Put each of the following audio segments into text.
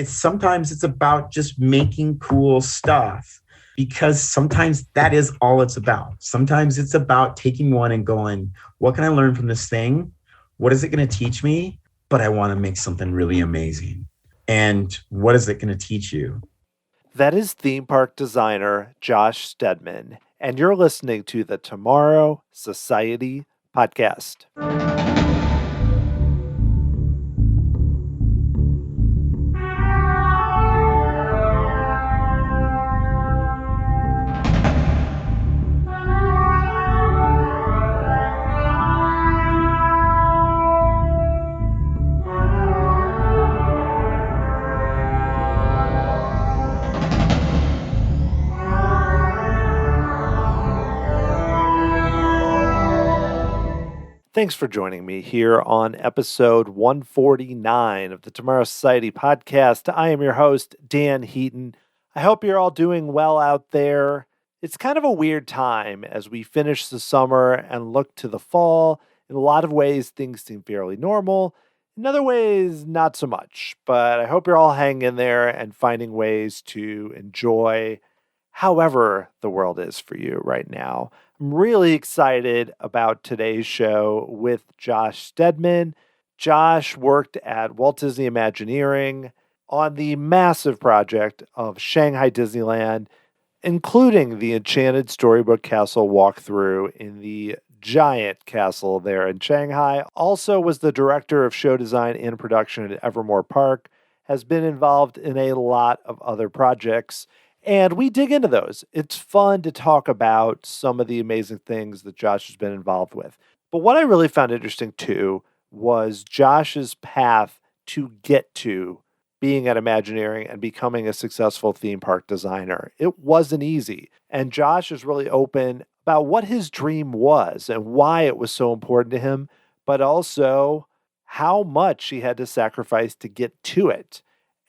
Sometimes it's about just making cool stuff, because sometimes that is all it's about. Sometimes it's about taking one and going, what can I learn from this thing? What is it going to teach me? But I want to make something really amazing. And what is it going to teach you? That is theme park designer Josh Steadman, and you're listening to the Tomorrow Society podcast. Thanks for joining me here on episode 149 of the Tomorrow Society podcast. I am your host, Dan Heaton. I hope you're all doing well out there. It's kind of a weird time as we finish the summer and look to the fall. In a lot of ways, things seem fairly normal. In other ways, not so much. But I hope you're all hanging in there and finding ways to enjoy however the world is for you right now. I'm really excited about today's show with Josh Steadman. Josh worked at Walt Disney Imagineering on the massive project of Shanghai Disneyland, including the Enchanted Storybook Castle walkthrough in the giant castle there in Shanghai. Also was the director of show design and production at Evermore Park, has been involved in a lot of other projects. And we dig into those. It's fun to talk about some of the amazing things that Josh has been involved with. But what I really found interesting too was Josh's path to get to being at Imagineering and becoming a successful theme park designer. It wasn't easy. And Josh is really open about what his dream was and why it was so important to him, but also how much he had to sacrifice to get to it.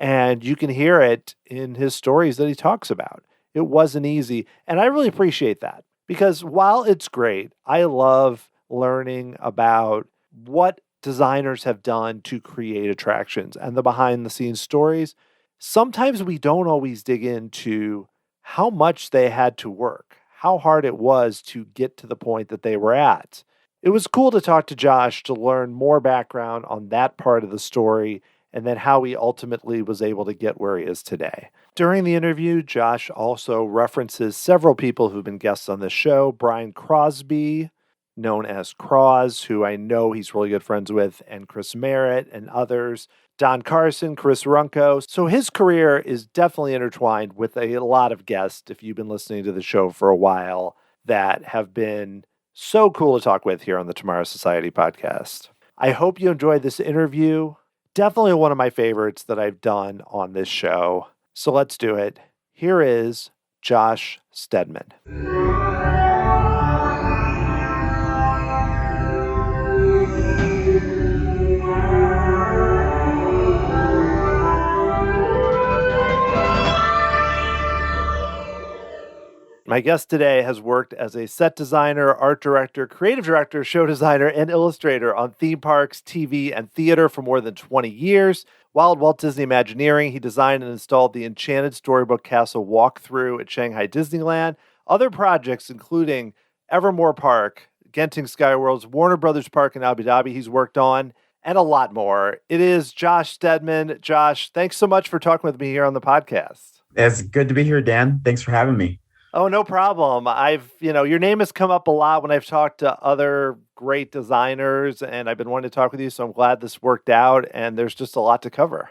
And you can hear it in his stories that he talks about. It wasn't easy. And I really appreciate that, because while it's great, I love learning about what designers have done to create attractions and the behind the scenes stories. Sometimes we don't always dig into how much they had to work, how hard it was to get to the point that they were at. It was cool to talk to Josh to learn more background on that part of the story, and then how he ultimately was able to get where he is today. During the interview, Josh also references several people who've been guests on this show. Brian Crosby, known as Cross, who I know he's really good friends with, and Chris Merritt and others. Don Carson, Chris Runco. So his career is definitely intertwined with a lot of guests, if you've been listening to the show for a while, that have been so cool to talk with here on the Tomorrow Society podcast. I hope you enjoyed this interview. Definitely one of my favorites that I've done on this show. So let's do it. Here is Josh Steadman. My guest today has worked as a set designer, art director, creative director, show designer, and illustrator on theme parks, TV, and theater for more than 20 years. While at Walt Disney Imagineering, he designed and installed the Enchanted Storybook Castle walkthrough at Shanghai Disneyland. Other projects, including Evermore Park, Genting Skyworlds, Warner Brothers Park in Abu Dhabi, he's worked on, and a lot more. It is Josh Steadman. Josh, thanks so much for talking with me here on the podcast. It's good to be here, Dan. Thanks for having me. Oh, no problem. Your name has come up a lot when I've talked to other great designers, and I've been wanting to talk with you, so I'm glad this worked out, and there's just a lot to cover.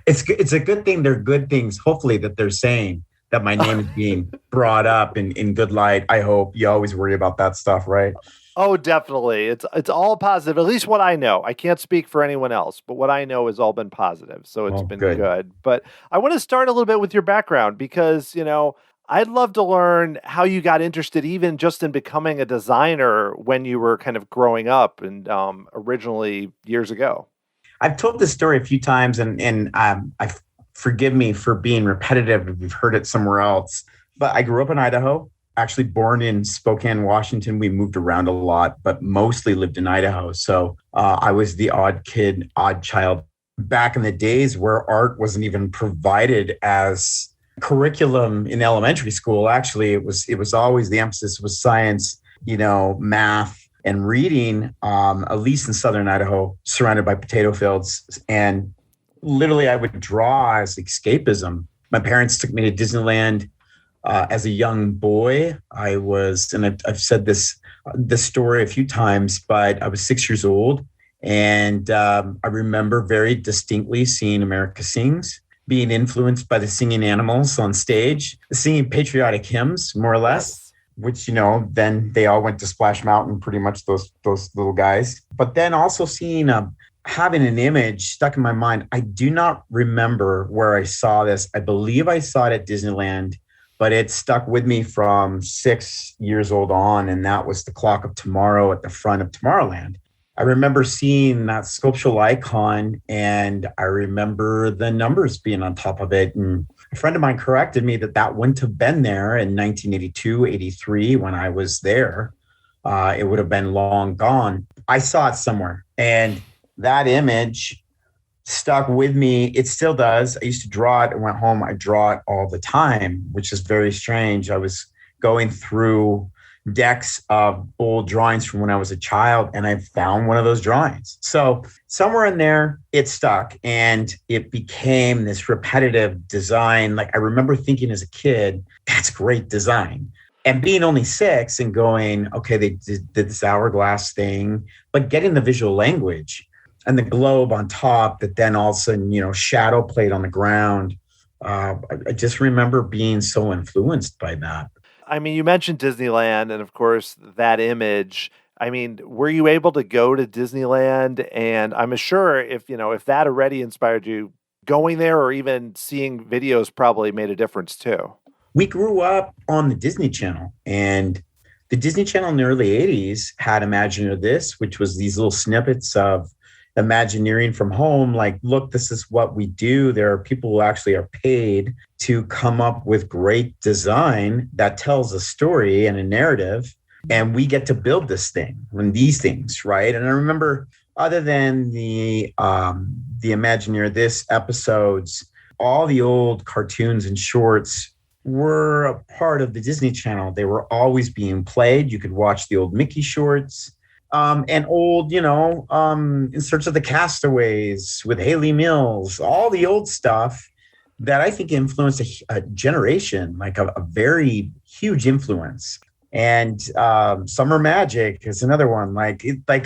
It's a good thing. They're good things, hopefully, that they're saying that my name is being brought up in good light. I hope. You always worry about that stuff, right? Oh, definitely. It's all positive, at least what I know. I can't speak for anyone else, but what I know has all been positive, so it's been good. But I want to start a little bit with your background because, I'd love to learn how you got interested even just in becoming a designer when you were kind of growing up and originally years ago. I've told this story a few times and I forgive me for being repetitive if you've heard it somewhere else. But I grew up in Idaho, actually born in Spokane, Washington. We moved around a lot, but mostly lived in Idaho. So I was the odd kid, odd child back in the days where art wasn't even provided as curriculum in elementary school. Actually, it was always the emphasis was science, math and reading, at least in southern Idaho, surrounded by potato fields. And literally I would draw as escapism. My parents took me to Disneyland as a young boy. And I've said this story a few times, but I was 6 years old. And I remember very distinctly seeing America Sings, being influenced by the singing animals on stage, singing patriotic hymns, more or less, which, then they all went to Splash Mountain, pretty much those little guys. But then also seeing, having an image stuck in my mind. I do not remember where I saw this. I believe I saw it at Disneyland, but it stuck with me from 6 years old on. And that was the Clock of Tomorrow at the front of Tomorrowland. I remember seeing that sculptural icon, and I remember the numbers being on top of it. And a friend of mine corrected me that wouldn't have been there in 1982, 83 when I was there. It would have been long gone. I saw it somewhere, and that image stuck with me. It still does. I used to draw it. I went home. I draw it all the time, which is very strange. I was going through decks of old drawings from when I was a child, and I found one of those drawings. So somewhere in there, it stuck, and it became this repetitive design. Like I remember thinking as a kid, that's great design. And being only 6 and going, okay, they did this hourglass thing, but getting the visual language and the globe on top that then all of a sudden, shadow played on the ground. I just remember being so influenced by that. I mean, you mentioned Disneyland and, of course, that image. I mean, were you able to go to Disneyland? And I'm sure if that already inspired you, going there or even seeing videos probably made a difference too. We grew up on the Disney Channel, and the Disney Channel in the early 80s had Imagine This, which was these little snippets of Imagineering from home. Like, look, this is what we do. There are people who actually are paid to come up with great design that tells a story and a narrative. And we get to build this thing and these things, right? And I remember, other than the Imagineer This episodes, all the old cartoons and shorts were a part of the Disney Channel. They were always being played. You could watch the old Mickey shorts. And old, In Search of the Castaways with Haley Mills, all the old stuff that I think influenced a generation, like a very huge influence. And Summer Magic is another one, like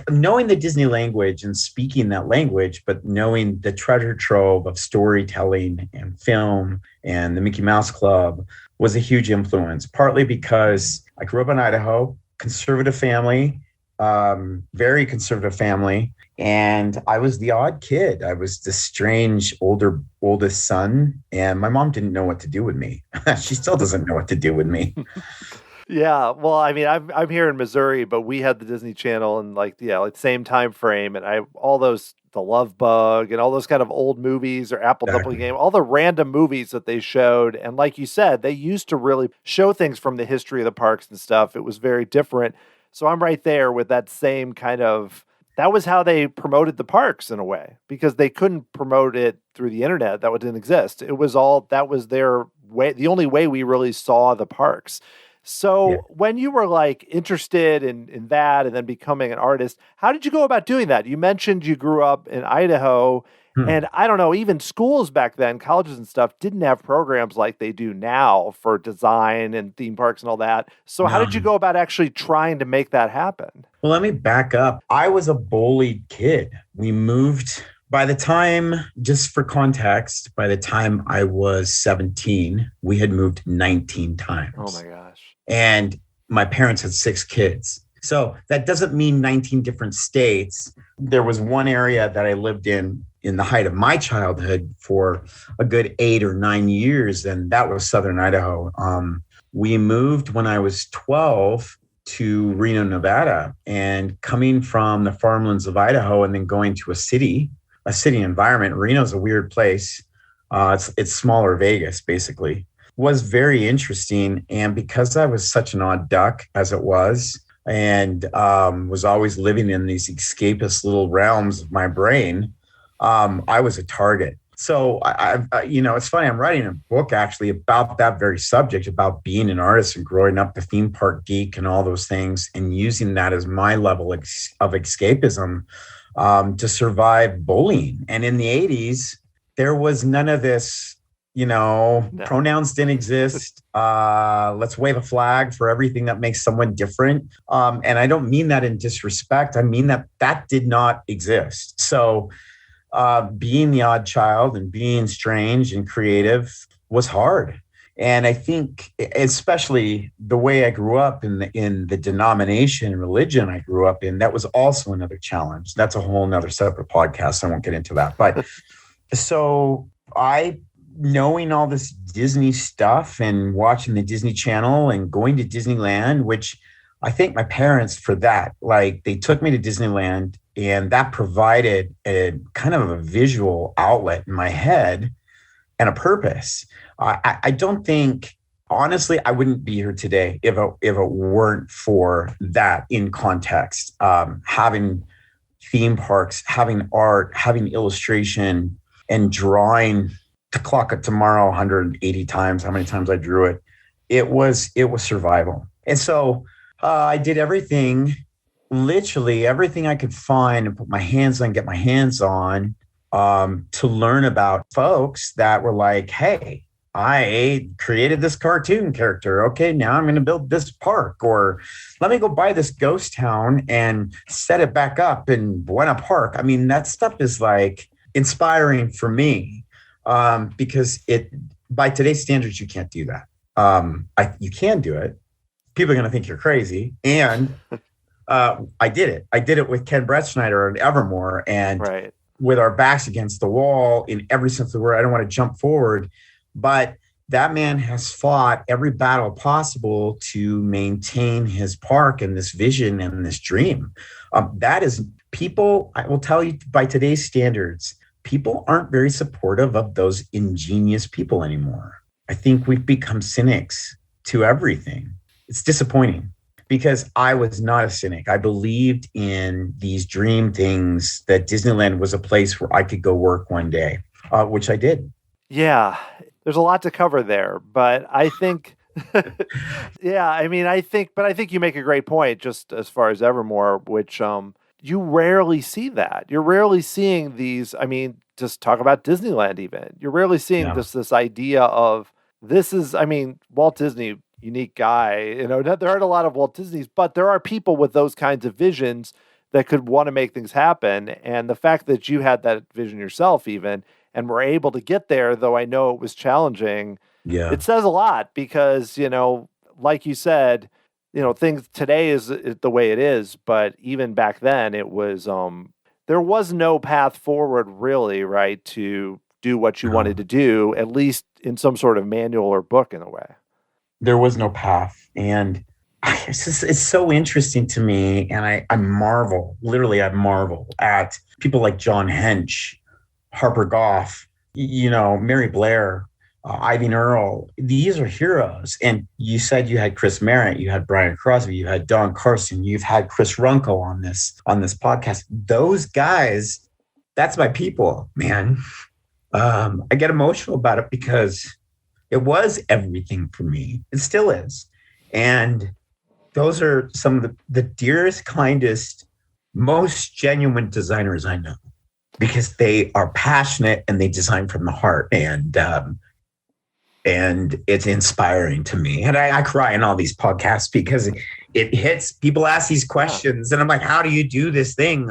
knowing the Disney language and speaking that language, but knowing the treasure trove of storytelling and film and the Mickey Mouse Club was a huge influence, partly because I grew up in Idaho, conservative family, very conservative family. And I was the odd kid. I was the strange oldest son. And my mom didn't know what to do with me. She still doesn't know what to do with me. Yeah. Well, I mean, I'm here in Missouri, but we had the Disney Channel and like same time frame. And The Love Bug and all those kind of old movies, or Apple Dumpling Game, all the random movies that they showed. And like you said, they used to really show things from the history of the parks and stuff. It was very different. So I'm right there with that same kind of, that was how they promoted the parks in a way, because they couldn't promote it through the internet. That didn't exist. That was their way, the only way we really saw the parks. So when you were like interested in that and then becoming an artist, how did you go about doing that? You mentioned you grew up in Idaho. And I don't know, even schools back then, colleges and stuff, didn't have programs like they do now for design and theme parks and all that. So how did you go about actually trying to make that happen? Well, let me back up. I was a bullied kid. We moved, by the time, just for context, by the time I was 17, we had moved 19 times. Oh my gosh. And my parents had 6 kids. So that doesn't mean 19 different states. There was one area that I lived in the height of my childhood for a good 8 or 9 years, and that was Southern Idaho. We moved when I was 12 to Reno, Nevada, and coming from the farmlands of Idaho and then going to a city environment. Reno's a weird place. It's smaller Vegas, basically. Was very interesting. And because I was such an odd duck as it was, and was always living in these escapist little realms of my brain, I was a target. So it's funny. I'm writing a book actually about that very subject, about being an artist and growing up the theme park geek and all those things, and using that as my level of escapism to survive bullying. And in the 80s, there was none of this. No. Pronouns didn't exist. Let's wave a flag for everything that makes someone different. And I don't mean that in disrespect. I mean that did not exist. So being the odd child and being strange and creative was hard. And I think especially the way I grew up in the denomination and religion I grew up in, that was also another challenge. That's a whole nother separate podcast. I won't get into that. But so knowing all this Disney stuff and watching the Disney Channel and going to Disneyland, which I thank my parents for that. Like, they took me to Disneyland, and that provided a kind of a visual outlet in my head and a purpose. I don't think, honestly, I wouldn't be here today if it weren't for that in context. Having theme parks, having art, having illustration, and drawing the clock of tomorrow 180 times, how many times I drew it. It was survival. And so I did literally everything I could find and get my hands on to learn about folks that were like, hey, I created this cartoon character. Okay, now I'm going to build this park, or let me go buy this ghost town and set it back up in Buena Park. I mean, that stuff is like inspiring for me because by today's standards, you can't do that. You can do it. People are going to think you're crazy. And I did it. I did it with Ken Brettschneider and Evermore, and with our backs against the wall in every sense of the word. I don't want to jump forward, but that man has fought every battle possible to maintain his park and this vision and this dream. That is, people, I will tell you, by today's standards, people aren't very supportive of those ingenious people anymore. I think we've become cynics to everything. It's disappointing because I was not a cynic. I believed in these dream things, that Disneyland was a place where I could go work one day, which I did. Yeah, there's a lot to cover there, but I think, I think you make a great point just as far as Evermore, which you rarely see that. You're rarely seeing these. I mean, just talk about Disneyland even. You're rarely seeing this idea of Walt Disney, unique guy. There aren't a lot of Walt Disneys, but there are people with those kinds of visions that could want to make things happen. And the fact that you had that vision yourself even, and were able to get there, though I know it was challenging, it says a lot because, like you said, things today is the way it is, but even back then it was, there was no path forward really, right, to do what you wanted to do, at least in some sort of manual or book in a way. There was no path. And it's so interesting to me. And I marvel at people like John Hench, Harper Goff, Mary Blair, Ivan Earle. These are heroes. And you said you had Chris Merritt, you had Brian Crosby, you had Don Carson, you've had Chris Runkel on this podcast. Those guys, that's my people, man. I get emotional about it because it was everything for me. It still is. And those are some of the dearest, kindest, most genuine designers I know, because they are passionate and they design from the heart. And it's inspiring to me. And I cry in all these podcasts because it hits, people ask these questions and I'm like, how do you do this thing?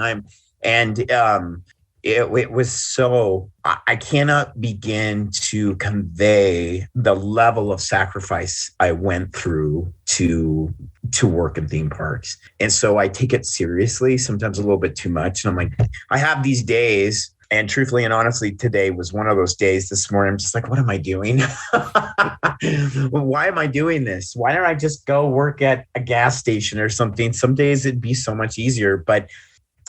It was so, I cannot begin to convey the level of sacrifice I went through to work in theme parks. And so I take it seriously, sometimes a little bit too much. And I'm like, I have these days, and truthfully and honestly, today was one of those days. This morning, I'm just like, what am I doing? Why am I doing this? Why don't I just go work at a gas station or something? Some days it'd be so much easier, but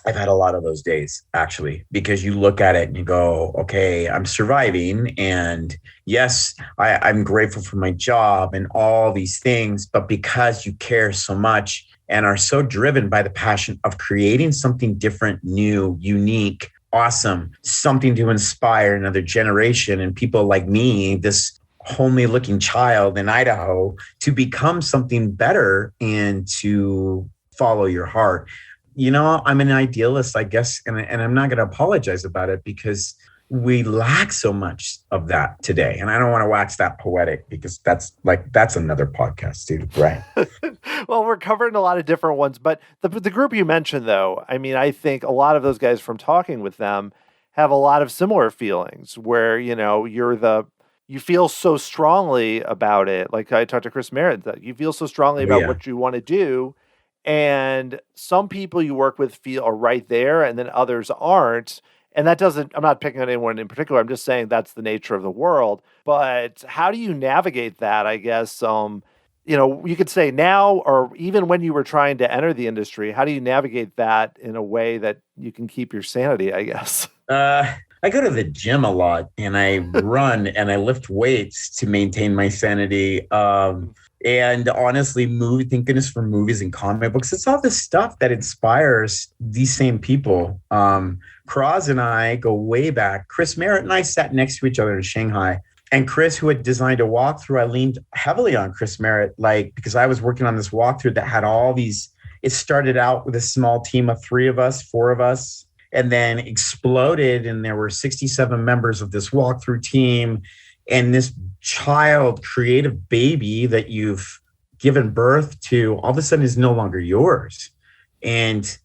I've had a lot of those days, actually, because you look at it and you go, okay, I'm surviving. And yes, I'm grateful for my job and all these things. But because you care so much and are so driven by the passion of creating something different, new, unique, awesome, something to inspire another generation and people like me, this homely looking child in Idaho, to become something better and to follow your heart. I'm an idealist, I guess, and I'm not going to apologize about it because we lack so much of that today. And I don't want to wax that poetic because that's another podcast too, right? Well, we're covering a lot of different ones, but the group you mentioned, though, I mean, I think a lot of those guys from talking with them have a lot of similar feelings where, you feel so strongly about it. Like I talked to Chris Merritt, that you feel so strongly about what you want to do. And some people you work with are right there and then others aren't. And I'm not picking on anyone in particular. I'm just saying that's the nature of the world. But how do you navigate that? I guess, you could say now, or even when you were trying to enter the industry, how do you navigate that in a way that you can keep your sanity, I guess? I go to the gym a lot and I run and I lift weights to maintain my sanity. And honestly, thank goodness for movies and comic books. It's all this stuff that inspires these same people. Croz and I go way back. Chris Merritt and I sat next to each other in Shanghai. And Chris, who had designed a walkthrough, I leaned heavily on Chris Merritt, because I was working on this walkthrough that had all these. It started out with a small team of 4 of us, and then exploded. And there were 67 members of this walkthrough team. And this child, creative baby that you've given birth to, all of a sudden is no longer yours. And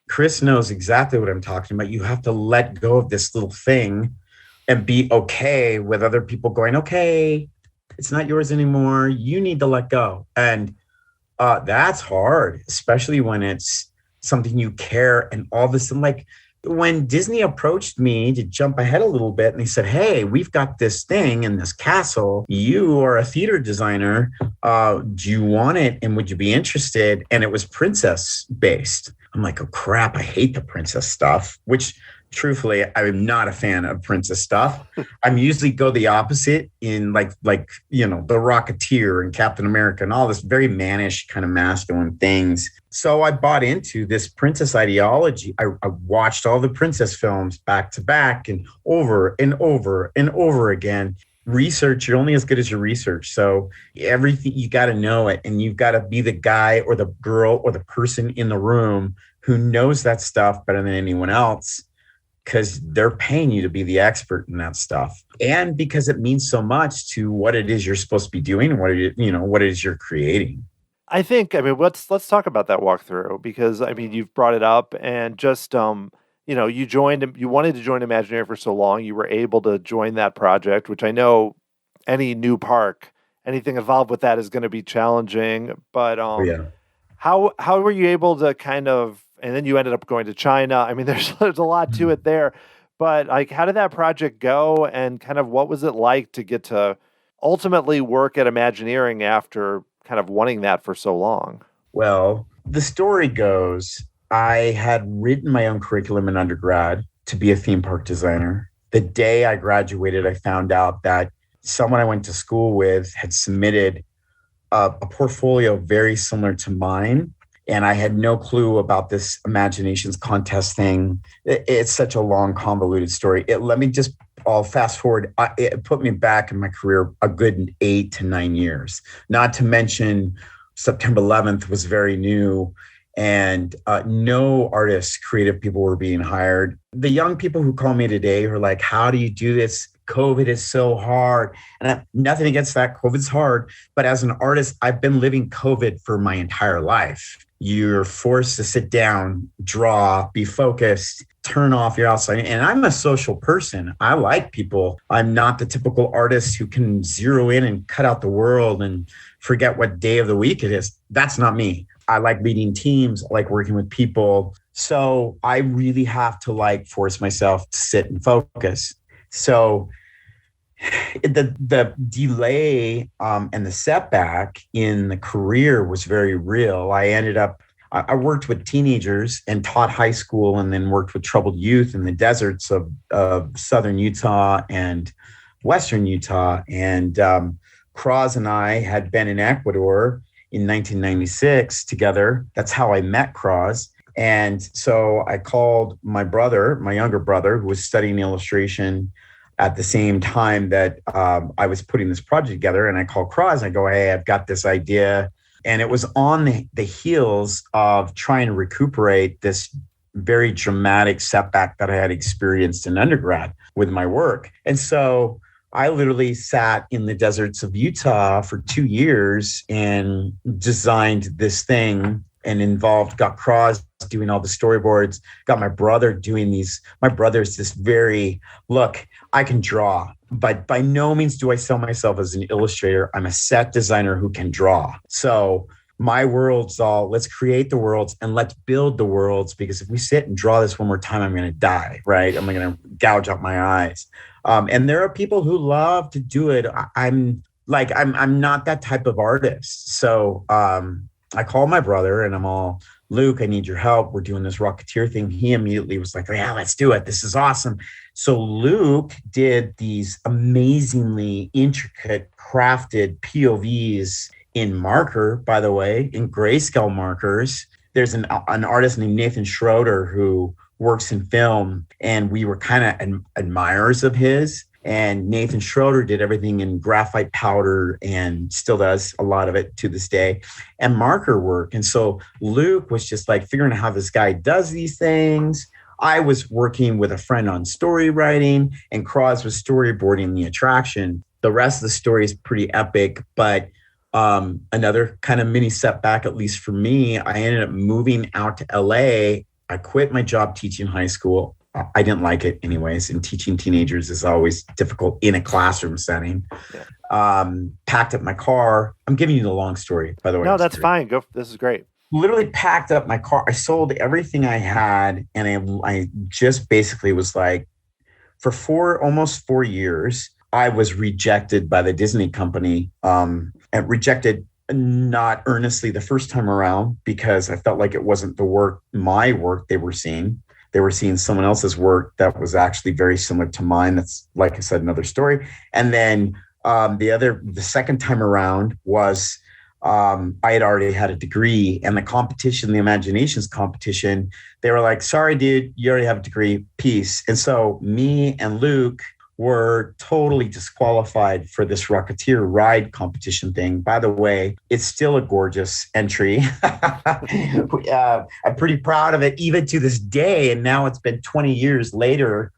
Chris knows exactly what I'm talking about. You have to let go of this little thing and be okay with other people going, okay, it's not yours anymore. You need to let go. And that's hard, especially when it's something you care. And all of a sudden, when Disney approached me to jump ahead a little bit and they said, hey, we've got this thing in this castle. You are a theater designer. Do you want it? And would you be interested? And it was princess based. I'm like, oh, crap. I hate the princess stuff, which truthfully, I'm not a fan of princess stuff. I'm usually go the opposite in the Rocketeer and Captain America and all this very mannish kind of masculine things. So I bought into this princess ideology. I watched all the princess films back to back and over and over and over again. Research, you're only as good as your research. So everything, you got to know it. And you've got to be the guy or the girl or the person in the room who knows that stuff better than anyone else, because they're paying you to be the expert in that stuff. And because it means so much to what it is you're supposed to be doing and what it is you're creating. I think, let's talk about that walkthrough, because you've brought it up, and just, you wanted to join Imagineering for so long, you were able to join that project, which I know any new park, anything involved with that is going to be challenging, but how were you able to kind of, and then you ended up going to China. There's a lot to it there, but how did that project go, and kind of what was it like to get to ultimately work at Imagineering after kind of wanting that for so long? Well, the story goes, I had written my own curriculum in undergrad to be a theme park designer. The day I graduated, I found out that someone I went to school with had submitted a portfolio very similar to mine. And I had no clue about this Imaginations contest thing. It's such a long, convoluted story. I'll fast forward. It put me back in my career a good 8 to 9 years. Not to mention September 11th was very new, and no artists, creative people were being hired. The young people who call me today are like, how do you do this? COVID is so hard. And nothing against that. COVID's hard. But as an artist, I've been living COVID for my entire life. You're forced to sit down, draw, be focused, turn off your outside. And I'm a social person. I like people. I'm not the typical artist who can zero in and cut out the world and forget what day of the week it is. That's not me. I like leading teams. I like working with people. So I really have to force myself to sit and focus. So the delay and the setback in the career was very real. I worked with teenagers and taught high school, and then worked with troubled youth in the deserts of southern Utah and western Utah. And Croz and I had been in Ecuador in 1996 together. That's how I met Croz. And so I called my brother, my younger brother, who was studying illustration at the same time that I was putting this project together. And I called Cross. I go, hey, I've got this idea. And it was on the heels of trying to recuperate this very dramatic setback that I had experienced in undergrad with my work. And so I literally sat in the deserts of Utah for 2 years and designed this thing and got Cross doing all the storyboards, got my brother doing these. My brother's this look, I can draw, but by no means do I sell myself as an illustrator. I'm a set designer who can draw. So my world's all, let's create the worlds and let's build the worlds, because if we sit and draw this one more time, I'm going to die, right? I'm going to gouge out my eyes. And there are people who love to do it. I'm not that type of artist. So I called my brother and I'm all, Luke, I need your help. We're doing this Rocketeer thing. He immediately was like, yeah, let's do it. This is awesome. So Luke did these amazingly intricate, crafted POVs in marker, by the way, in grayscale markers. There's an artist named Nathan Schroeder who works in film, and we were kind of admirers of his. And Nathan Schroeder did everything in graphite powder and still does a lot of it to this day, and marker work. And so Luke was just like figuring out how this guy does these things. I was working with a friend on story writing, and Cross was storyboarding the attraction. The rest of the story is pretty epic, but another kind of mini setback, at least for me, I ended up moving out to LA. I quit my job teaching high school. I didn't like it anyways, and teaching teenagers is always difficult in a classroom setting. Yeah. Packed up my car. I'm giving you the long story, by the way. No, that's fine. Go. This is great. Literally packed up my car. I sold everything I had, and I just basically was like, for almost 4 years, I was rejected by the Disney company, and rejected not earnestly the first time around, because I felt like it wasn't my work they were seeing. They were seeing someone else's work that was actually very similar to mine. That's, like I said, another story. And then the second time around was I had already had a degree, and the competition, the Imaginations competition, they were like, sorry, dude, you already have a degree, peace. And so me and Luke were totally disqualified for this Rocketeer ride competition thing. By the way, it's still a gorgeous entry. I'm pretty proud of it, even to this day. And now it's been 20 years later,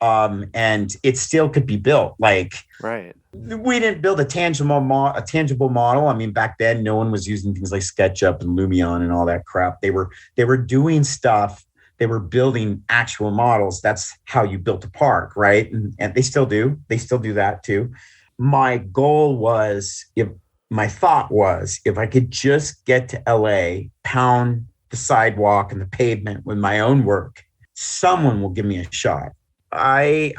and it still could be built. Like, right. We didn't build a tangible model. I mean, back then, no one was using things like SketchUp and Lumion and all that crap. They were doing stuff. They were building actual models. That's how you built a park, right? And they still do. They still do that too. My thought was, if I could just get to LA, pound the sidewalk and the pavement with my own work, someone will give me a shot. I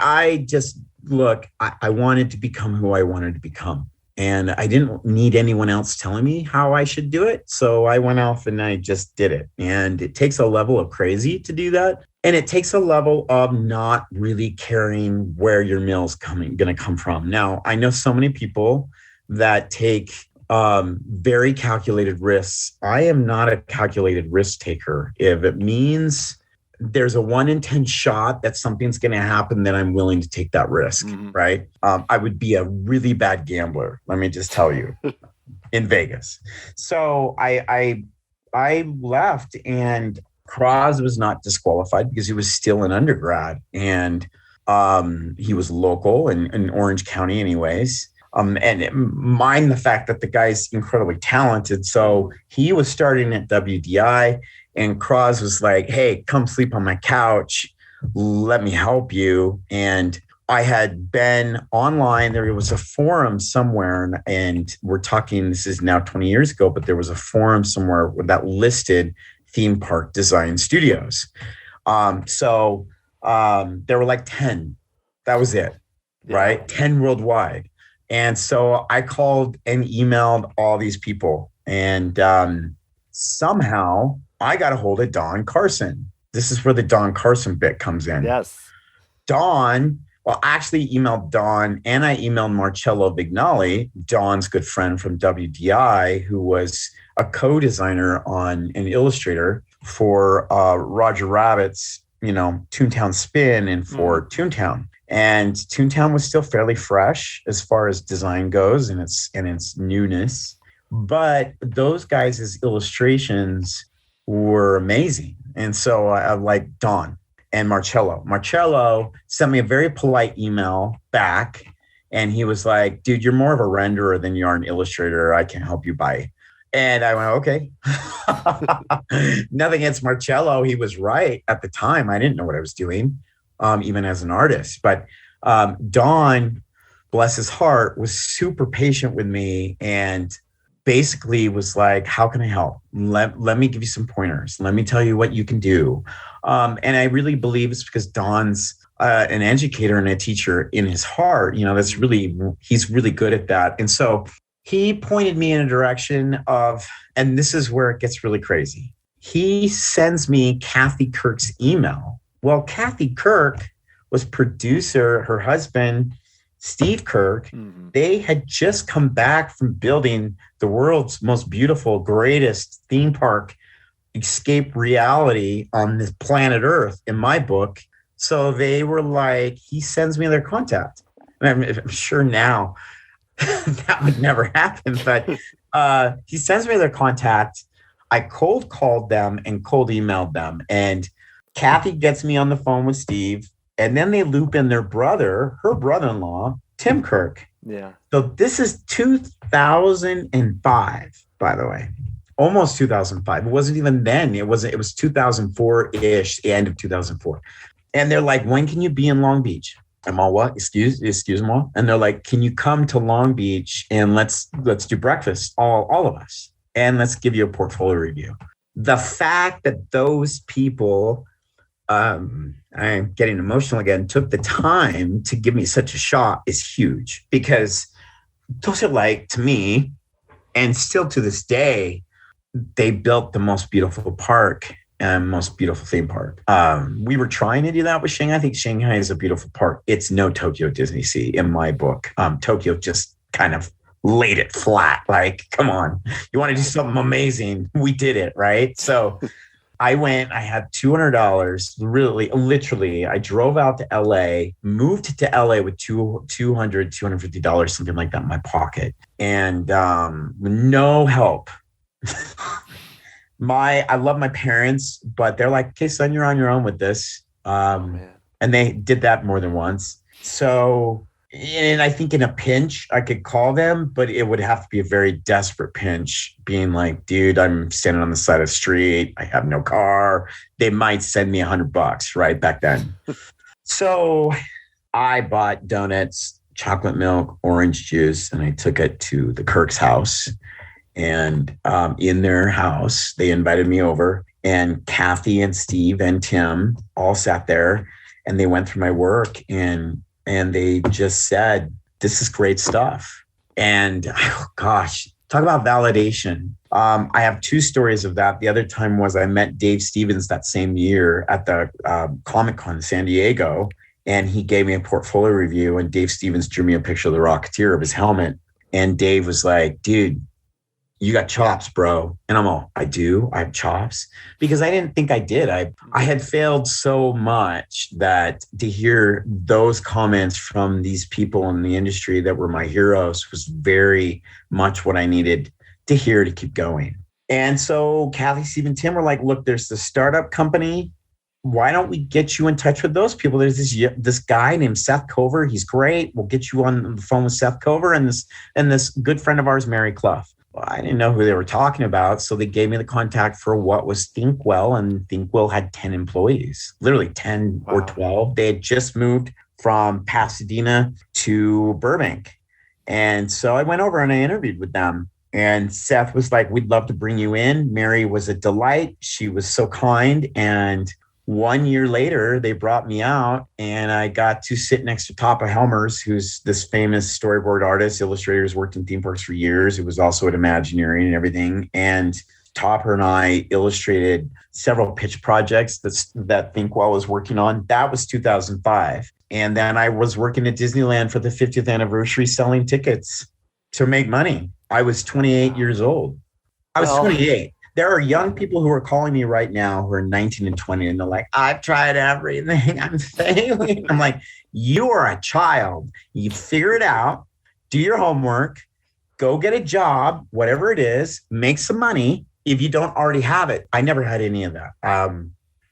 wanted to become who I wanted to become. And I didn't need anyone else telling me how I should do it. So I went off and I just did it. And it takes a level of crazy to do that. And it takes a level of not really caring where your meal's going to come from. Now, I know so many people that take very calculated risks. I am not a calculated risk taker. If it means there's a 1 in 10 shot that something's going to happen, then I'm willing to take that risk, right? I would be a really bad gambler, let me just tell you, in Vegas. So I left, and Cross was not disqualified because he was still an undergrad, and he was local in Orange County anyways. And mind the fact that the guy's incredibly talented. So he was starting at WDI, and Cross was like, hey, come sleep on my couch. Let me help you. And I had been online. There was a forum somewhere, and we're talking, this is now 20 years ago, but there was a forum somewhere that listed theme park design studios. So there were like 10. That was it, right? 10 worldwide. And so I called and emailed all these people, and somehow I got a hold of Don Carson. This is where the Don Carson bit comes in. Yes. I actually emailed Don, and I emailed Marcello Vignali, Don's good friend from WDI, who was a co-designer on an illustrator for Roger Rabbit's, Toontown Spin and for Toontown. And Toontown was still fairly fresh as far as design goes and its newness. But those guys' illustrations were amazing. And so I like Don and Marcello. Marcello sent me a very polite email back. And he was like, dude, you're more of a renderer than you are an illustrator. I can't help you buy. And I went, okay. Nothing against Marcello. He was right at the time. I didn't know what I was doing, even as an artist. But Don, bless his heart, was super patient with me and basically was like, how can I help? Let me give you some pointers. Let me tell you what you can do. And I really believe it's because Don's an educator and a teacher in his heart. He's really good at that. And so he pointed me in a direction of, and this is where it gets really crazy. He sends me Kathy Kirk's email. Well, Kathy Kirk was producer, her husband, Steve Kirk. They had just come back from building the world's most beautiful, greatest theme park, escape reality on this planet Earth, in my book. So they were like, he sends me their contact. And I'm sure now that would never happen, but he sends me their contact. I cold called them and cold emailed them. And Kathy gets me on the phone with Steve. And then they loop in her brother-in-law, Tim Kirk. Yeah. So this is 2005, by the way. Almost 2005. It wasn't even then. It was 2004-ish, the end of 2004. And they're like, when can you be in Long Beach? I'm all, what? Excuse me. And they're like, can you come to Long Beach and let's do breakfast, all of us, and let's give you a portfolio review. The fact that those people, I'm getting emotional again, took the time to give me such a shot is huge, because those are like, to me, and still to this day, they built the most beautiful park and most beautiful theme park. We were trying to do that with Shanghai. I think Shanghai is a beautiful park. It's no Tokyo Disney Sea in my book. Tokyo just kind of laid it flat. Like, come on, you want to do something amazing? We did it, right? So I went, I had $200, literally. I drove out to LA, moved to LA with $250, something like that in my pocket. And no help. I love my parents, but they're like, okay, son, you're on your own with this. And they did that more than once. So, and I think in a pinch, I could call them, but it would have to be a very desperate pinch, being like, dude, I'm standing on the side of the street. I have no car. They might send me $100, right? Back then. So I bought donuts, chocolate milk, orange juice, and I took it to the Kirk's house. And in their house, they invited me over, and Kathy and Steve and Tim all sat there, and they went through my work, and they just said, this is great stuff. And oh gosh, talk about validation. I have two stories of that. The other time was I met Dave Stevens that same year at the Comic-Con in San Diego, and he gave me a portfolio review, and Dave Stevens drew me a picture of the Rocketeer of his helmet. And Dave was like, dude, you got chops, bro. And I'm all, I do? I have chops? Because I didn't think I did. I had failed so much that to hear those comments from these people in the industry that were my heroes was very much what I needed to hear to keep going. And so Kathy, Steve, and Tim were like, look, there's the startup company. Why don't we get you in touch with those people? There's this guy named Seth Cover. He's great. We'll get you on the phone with Seth Cover and this good friend of ours, Mary Clough. Well, I didn't know who they were talking about. So they gave me the contact for what was Thinkwell, and Thinkwell had 10 employees, literally 10 or 12. They had just moved from Pasadena to Burbank. And so I went over and I interviewed with them. And Seth was like, we'd love to bring you in. Mary was a delight. She was so kind. And 1 year later, they brought me out, and I got to sit next to Toppa Helmers, who's this famous storyboard artist, illustrator, who's worked in theme parks for years. It was also at Imagineering and everything. And Topper and I illustrated several pitch projects that Thinkwell was working on. That was 2005. And then I was working at Disneyland for the 50th anniversary, selling tickets to make money. I was 28 years old. I was 28. There are young people who are calling me right now who are 19 and 20, and they're like, I've tried everything. I'm failing. I'm like, you are a child. You figure it out, do your homework, go get a job, whatever it is, make some money. If you don't already have it, I never had any of that.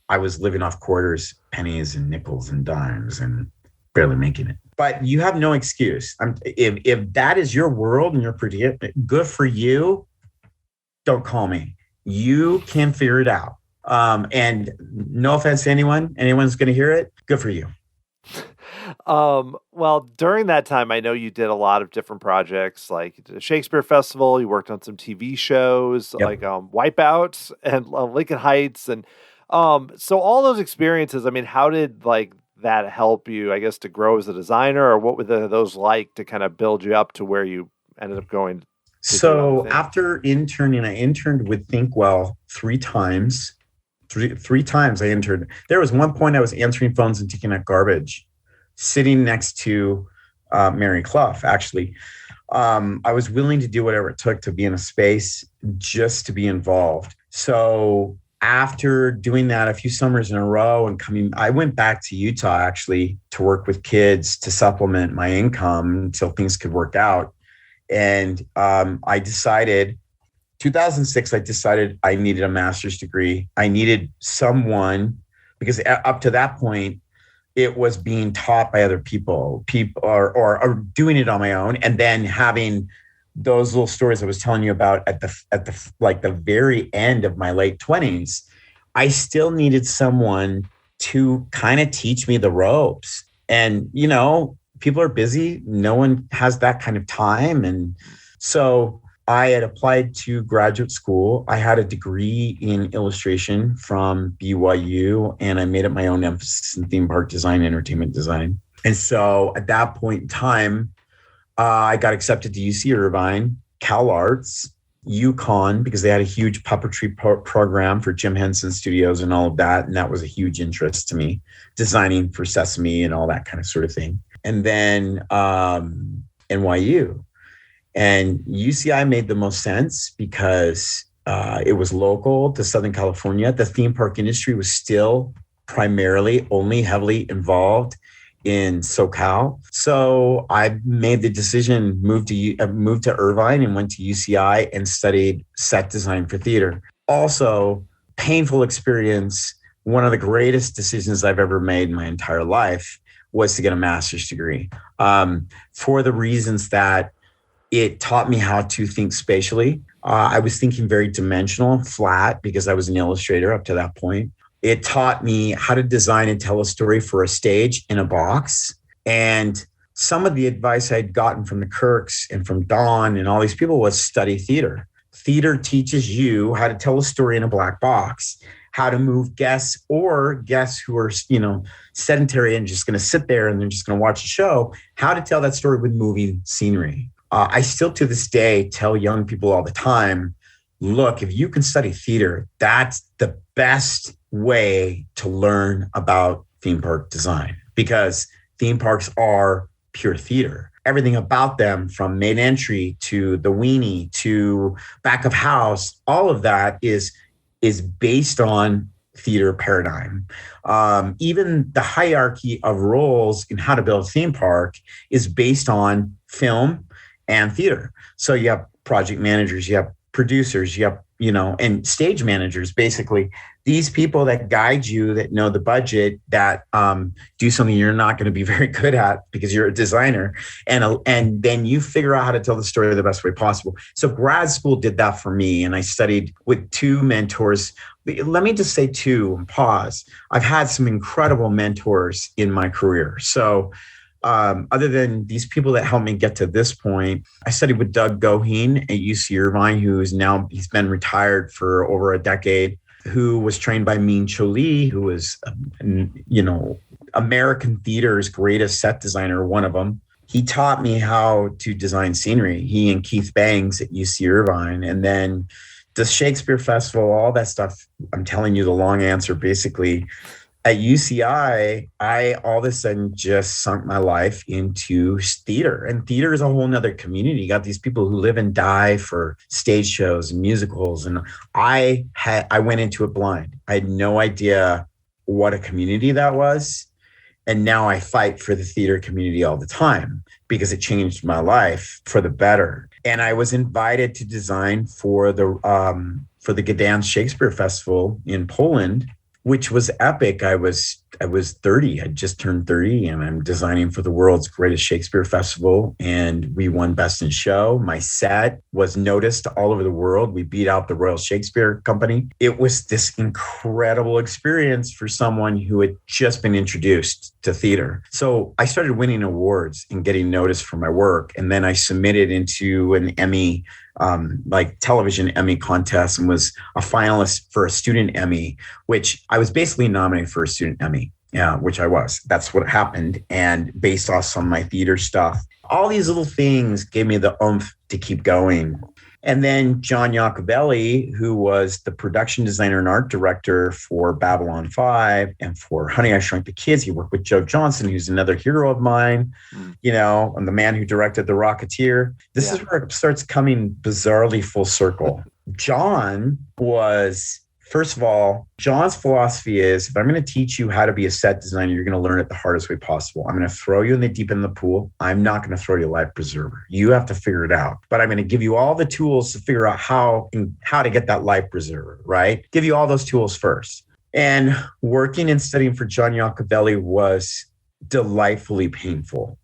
I was living off quarters, pennies, and nickels and dimes and barely making it. But you have no excuse. If that is your world and you're pretty good for you, don't call me. You can figure it out. And no offense to anyone's going to hear it. Good for you. Well, during that time, I know you did a lot of different projects, like the Shakespeare Festival. You worked on some TV shows, Yep. like Wipeout and Lincoln Heights, and so all those experiences. I mean, how did like that help you, I guess, to grow as a designer, or what were those like to kind of build you up to where you ended up going? So after interning, I interned with Thinkwell 3 times. Three times I interned. There was one point I was answering phones and taking out garbage, sitting next to Mary Clough, actually. I was willing to do whatever it took to be in a space just to be involved. So after doing that a few summers in a row and I went back to Utah actually to work with kids to supplement my income until things could work out. And I decided, 2006, I needed a master's degree. I needed someone, because up to that point, it was being taught by other people or doing it on my own. And then having those little stories I was telling you about at the very end of my late 20s, I still needed someone to kind of teach me the ropes. And, people are busy. No one has that kind of time. And so I had applied to graduate school. I had a degree in illustration from BYU, and I made it my own emphasis in theme park design, entertainment design. And so at that point in time, I got accepted to UC Irvine, Cal Arts, UConn, because they had a huge puppetry program for Jim Henson Studios and all of that. And that was a huge interest to me, designing for Sesame and all that kind of sort of thing. And then NYU. And UCI made the most sense because it was local to Southern California. The theme park industry was still primarily only heavily involved in SoCal. So I made the decision, moved to Irvine and went to UCI and studied set design for theater. Also, painful experience. One of the greatest decisions I've ever made in my entire life was to get a master's degree, for the reasons that it taught me how to think spatially. I was thinking very dimensional and flat because I was an illustrator up to that point. It taught me how to design and tell a story for a stage in a box. And some of the advice I'd gotten from the Kirks and from Don and all these people was study theater. Theater teaches you how to tell a story in a black box, how to move guests who are, sedentary and just going to sit there and they're just going to watch a show, how to tell that story with moving scenery. I still to this day tell young people all the time, look, if you can study theater, that's the best way to learn about theme park design, because theme parks are pure theater. Everything about them, from main entry to the weenie to back of house, all of that is based on theater paradigm. Even the hierarchy of roles in how to build a theme park is based on film and theater. So you have project managers, you have producers, you have, and stage managers, basically these people that guide you, that know the budget, that do something you're not going to be very good at because you're a designer. And then you figure out how to tell the story the best way possible. So grad school did that for me. And I studied with 2 mentors. Let me just say 2 and pause. I've had some incredible mentors in my career. So other than these people that helped me get to this point, I studied with Doug Goheen at UC Irvine, he's been retired for over a decade, who was trained by Min Cho Lee, who was, American theater's greatest set designer, one of them. He taught me how to design scenery, he and Keith Bangs at UC Irvine. And then the Shakespeare Festival, all that stuff, I'm telling you the long answer, basically, at UCI, I all of a sudden just sunk my life into theater. And theater is a whole nother community. You got these people who live and die for stage shows and musicals. And I went into it blind. I had no idea what a community that was. And now I fight for the theater community all the time because it changed my life for the better. And I was invited to design for the Gdansk Shakespeare Festival in Poland, which was epic. I was 30. I just turned 30, and I'm designing for the world's greatest Shakespeare festival. And we won Best in Show. My set was noticed all over the world. We beat out the Royal Shakespeare Company. It was this incredible experience for someone who had just been introduced to theater. So I started winning awards and getting noticed for my work. And then I submitted into an Emmy, like television Emmy contest, and was a finalist for a student Emmy, which I was basically nominated for a student Emmy. Yeah, which I was. That's what happened. And based off some of my theater stuff, all these little things gave me the oomph to keep going. And then John Iacobelli, who was the production designer and art director for Babylon 5 and for Honey, I Shrunk the Kids. He worked with Joe Johnston, who's another hero of mine, and the man who directed The Rocketeer. This is where it starts coming bizarrely full circle. John was... First of all, John's philosophy is, if I'm going to teach you how to be a set designer, you're going to learn it the hardest way possible. I'm going to throw you in the deep end of the pool. I'm not going to throw you a life preserver. You have to figure it out. But I'm going to give you all the tools to figure out how to get that life preserver, right? Give you all those tools first. And working and studying for John Iacobelli was delightfully painful.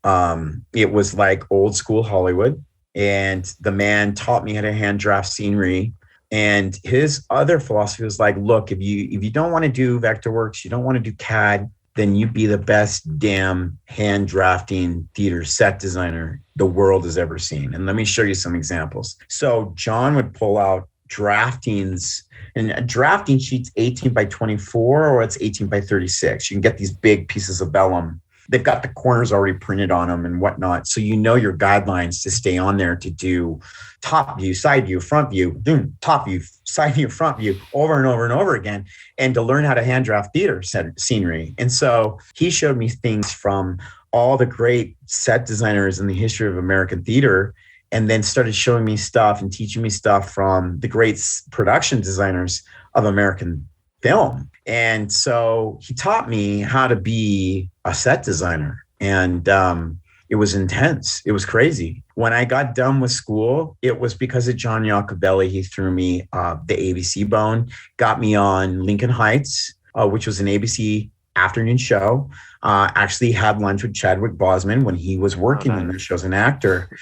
It was like old school Hollywood. And the man taught me how to hand draft scenery. And his other philosophy was like, look, if you don't want to do Vectorworks, you don't want to do CAD, then you be the best damn hand drafting theater set designer the world has ever seen. And let me show you some examples. So John would pull out draftings, and a drafting sheet's 18 by 24 or it's 18 by 36. You can get these big pieces of vellum. They've got the corners already printed on them and whatnot. So you know your guidelines to stay on there to do top view, side view, front view, top view, side view, front view, over and over and over again, and to learn how to hand draft theater scenery. And so he showed me things from all the great set designers in the history of American theater, and then started showing me stuff and teaching me stuff from the great production designers of American film. And so he taught me how to be a set designer. And it was intense. It was crazy. When I got done with school, it was because of John Iacobelli. He threw me the ABC bone, got me on Lincoln Heights, which was an ABC afternoon show. Actually had lunch with Chadwick Boseman when he was working on the show as an actor.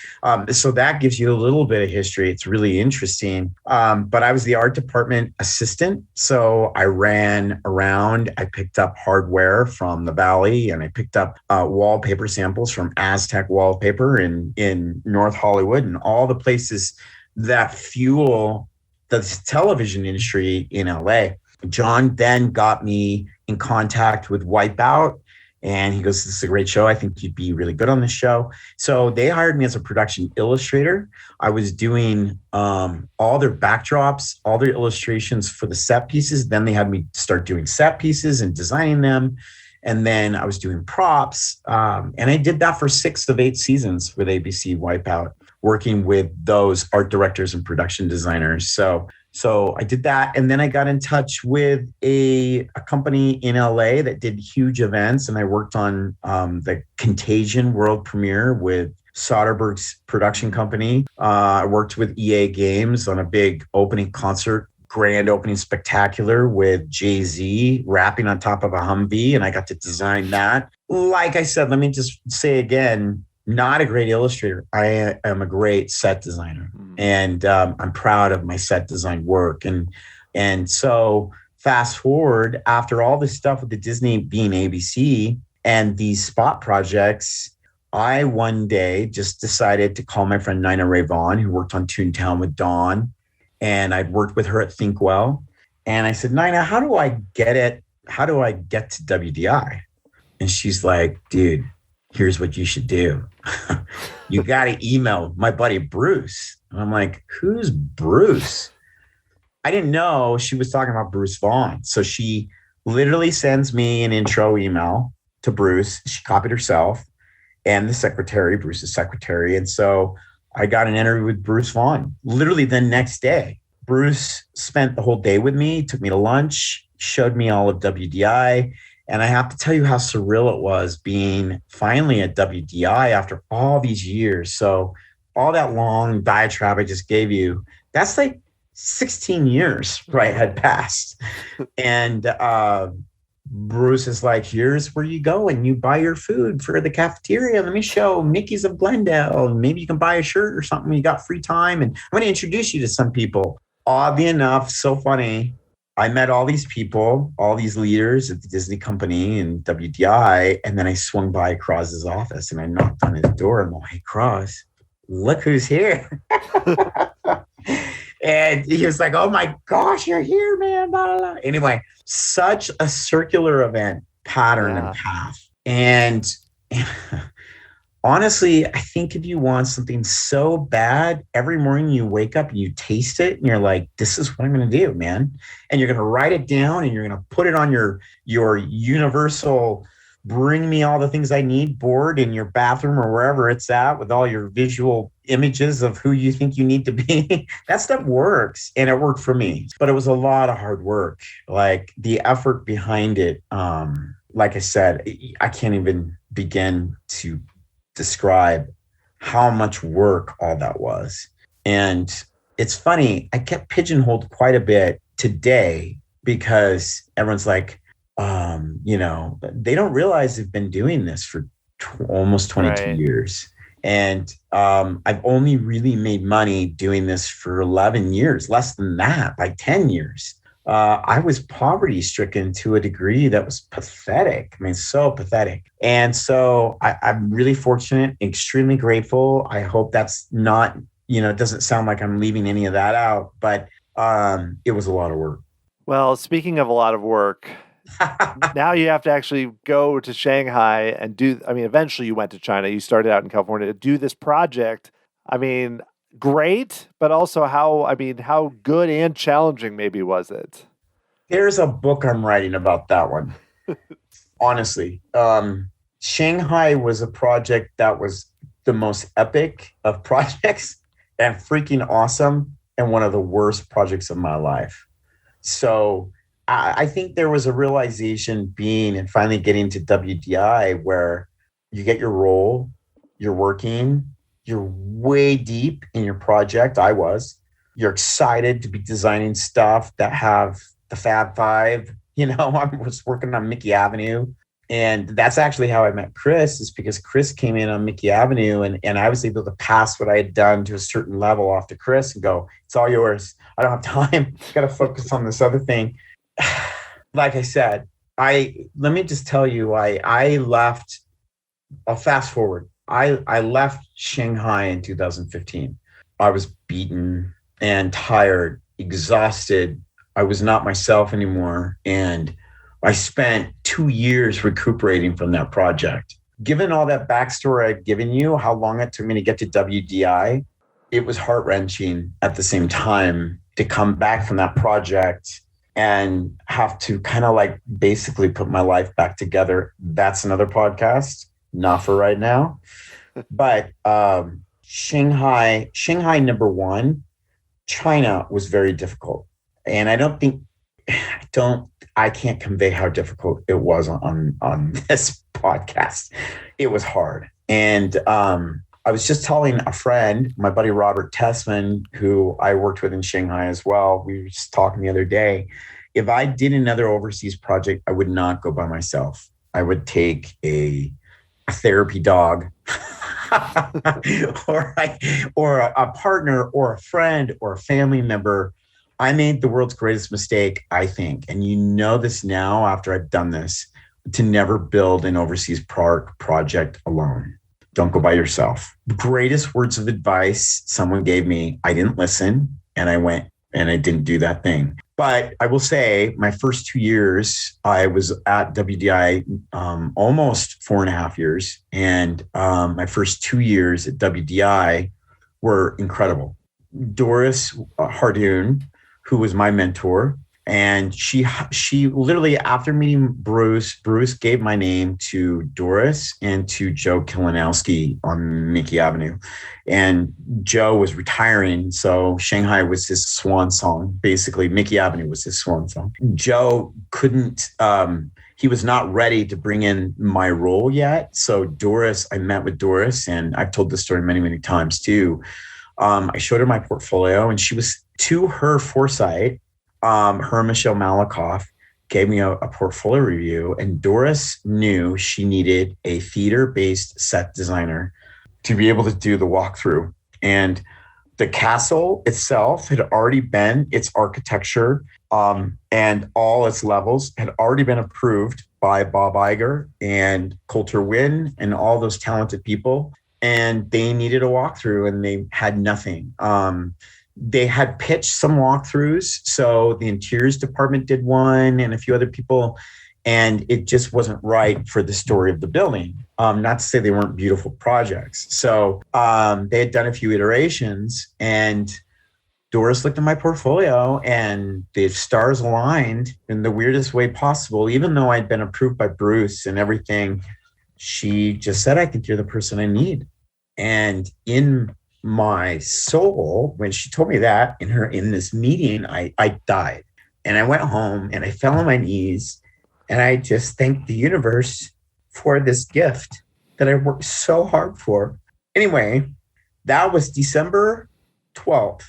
So that gives you a little bit of history. It's really interesting. But I was the art department assistant. So I ran around. I picked up hardware from the Valley, and I picked up wallpaper samples from Aztec Wallpaper in North Hollywood, and all the places that fuel the television industry in LA. John then got me in contact with Wipeout. And he goes, this is a great show. I think you'd be really good on this show. So they hired me as a production illustrator. I was doing all their backdrops, all their illustrations for the set pieces. Then they had me start doing set pieces and designing them. And then I was doing props. And I did that for 6 of 8 seasons with ABC Wipeout, working with those art directors and production designers. So I did that. And then I got in touch with a company in LA that did huge events. And I worked on the Contagion world premiere with Soderbergh's production company. I worked with EA Games on a big opening concert, grand opening spectacular with Jay-Z rapping on top of a Humvee. And I got to design that. Like I said, let me just say again, not a great illustrator. I am a great set designer, and I'm proud of my set design work. And so fast forward, after all this stuff with the Disney being ABC and these spot projects, I one day just decided to call my friend Nina Ray Vaughn, who worked on Toontown with Don, and I'd worked with her at Thinkwell. And I said, Nina, how do I get it? How do I get to WDI? And she's like, dude, here's what you should do. You got to email my buddy Bruce. And I'm like, who's Bruce? I didn't know she was talking about Bruce Vaughn. So she literally sends me an intro email to Bruce. She copied herself and the secretary, Bruce's secretary. And so I got an interview with Bruce Vaughan literally the next day. Bruce spent the whole day with me, took me to lunch, showed me all of WDI. And I have to tell you how surreal it was being finally at WDI after all these years. So all that long diatribe I just gave you, that's like 16 years, right, had passed. And Bruce is like, here's where you go and you buy your food for the cafeteria. Let me show Mickey's of Glendale. And maybe you can buy a shirt or something when you got free time. And I'm going to introduce you to some people. Oddly enough, so funny, I met all these people, all these leaders at the Disney company and WDI. And then I swung by Cros's office and I knocked on his door. I'm like, hey, Cross, look who's here. And he was like, oh my gosh, you're here, man. Blah, blah, blah. Anyway, such a circular event pattern and path. And honestly, I think if you want something so bad, every morning you wake up and you taste it and you're like, this is what I'm going to do, man. And you're going to write it down and you're going to put it on your universal bring me all the things I need board in your bathroom or wherever it's at with all your visual images of who you think you need to be. That stuff works. And it worked for me, but it was a lot of hard work. Like the effort behind it. Like I said, I can't even begin to describe how much work all that was. And it's funny, I get pigeonholed quite a bit today because everyone's like, they don't realize they've been doing this for almost 22 years. And I've only really made money doing this for 11 years, less than that, like 10 years. I was poverty stricken to a degree that was pathetic. I mean, so pathetic. And so I'm really fortunate, extremely grateful. I hope that's not, it doesn't sound like I'm leaving any of that out, but it was a lot of work. Well, speaking of a lot of work, now you have to actually go to Shanghai and eventually you went to China. You started out in California to do this project. I mean, great, but also how good and challenging maybe was it? There's a book I'm writing about that one. Honestly, Shanghai was a project that was the most epic of projects and freaking awesome and one of the worst projects of my life. So I think there was a realization being and finally getting to WDI where you get your role, you're working, you're way deep in your project. You're excited to be designing stuff that have the Fab Five. I was working on Mickey Avenue. And that's actually how I met Chris, is because Chris came in on Mickey Avenue and I was able to pass what I had done to a certain level off to Chris and go, it's all yours. I don't have time. Got to focus on this other thing. Like I said, let me just tell you, I left, I'll fast forward. I left Shanghai in 2015. I was beaten and tired, exhausted. I was not myself anymore. And I spent 2 years recuperating from that project. Given all that backstory I've given you, how long it took me to get to WDI, it was heart-wrenching at the same time to come back from that project and have to kind of like basically put my life back together. That's another podcast, not for right now. But Shanghai, number one, China was very difficult. And I can't convey how difficult it was on this podcast. It was hard. And I was just telling a friend, my buddy Robert Tessman, who I worked with in Shanghai as well. We were just talking the other day. If I did another overseas project, I would not go by myself. I would take a therapy dog or a partner or a friend or a family member. I made the world's greatest mistake, I think. And you know this now after I've done this, to never build an overseas project alone. Don't go by yourself. The greatest words of advice someone gave me, I didn't listen, and I went and I didn't do that thing. But I will say my first 2 years, I was at WDI almost 4.5 years. And my first 2 years at WDI were incredible. Doris Hardoon, who was my mentor, And she literally, after meeting Bruce gave my name to Doris and to Joe Kilinowski on Mickey Avenue. And Joe was retiring, so Shanghai was his swan song. Basically, Mickey Avenue was his swan song. Joe couldn't, he was not ready to bring in my role yet. So I met with Doris, and I've told this story many, many times too. I showed her my portfolio, and she was, to her foresight, her and Michelle Malakoff gave me a portfolio review, and Doris knew she needed a theater-based set designer to be able to do the walkthrough. And the castle itself had already been, its architecture and all its levels had already been approved by Bob Iger and Coulter Winn and all those talented people. And they needed a walkthrough, and they had nothing. They had pitched some walkthroughs. So the interiors department did one and a few other people, and it just wasn't right for the story of the building. Not to say they weren't beautiful projects. So they had done a few iterations, and Doris looked at my portfolio, and the stars aligned in the weirdest way possible. Even though I'd been approved by Bruce and everything, she just said, "I think you're the person I need." And in my soul, when she told me that in this meeting, I died. And I went home and I fell on my knees, and I just thanked the universe for this gift that I worked so hard for. Anyway, that was December 12th,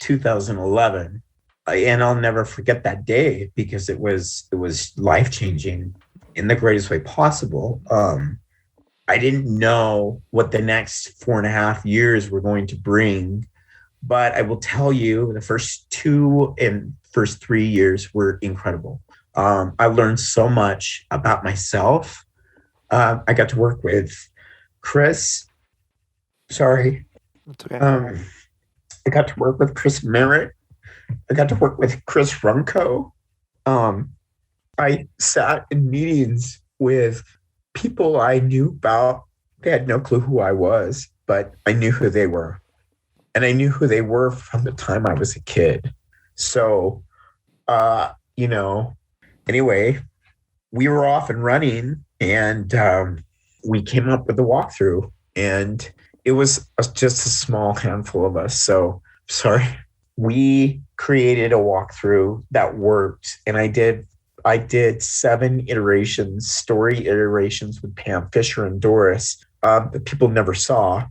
2011. And I'll never forget that day, because it was life-changing in the greatest way possible. I didn't know what the next 4.5 years were going to bring, but I will tell you the first 2 and first 3 years were incredible. I learned so much about myself. I got to work with Chris. Sorry. That's okay. I got to work with Chris Merritt. I got to work with Chris Runco. I sat in meetings with people I knew about. They had no clue who I was, but I knew who they were. And I knew who they were from the time I was a kid. So, anyway, we were off and running, and we came up with the walkthrough, and it was just a small handful of us. So, sorry. We created a walkthrough that worked, and I did 7 iterations, story iterations with Pam Fisher and Doris that people never saw,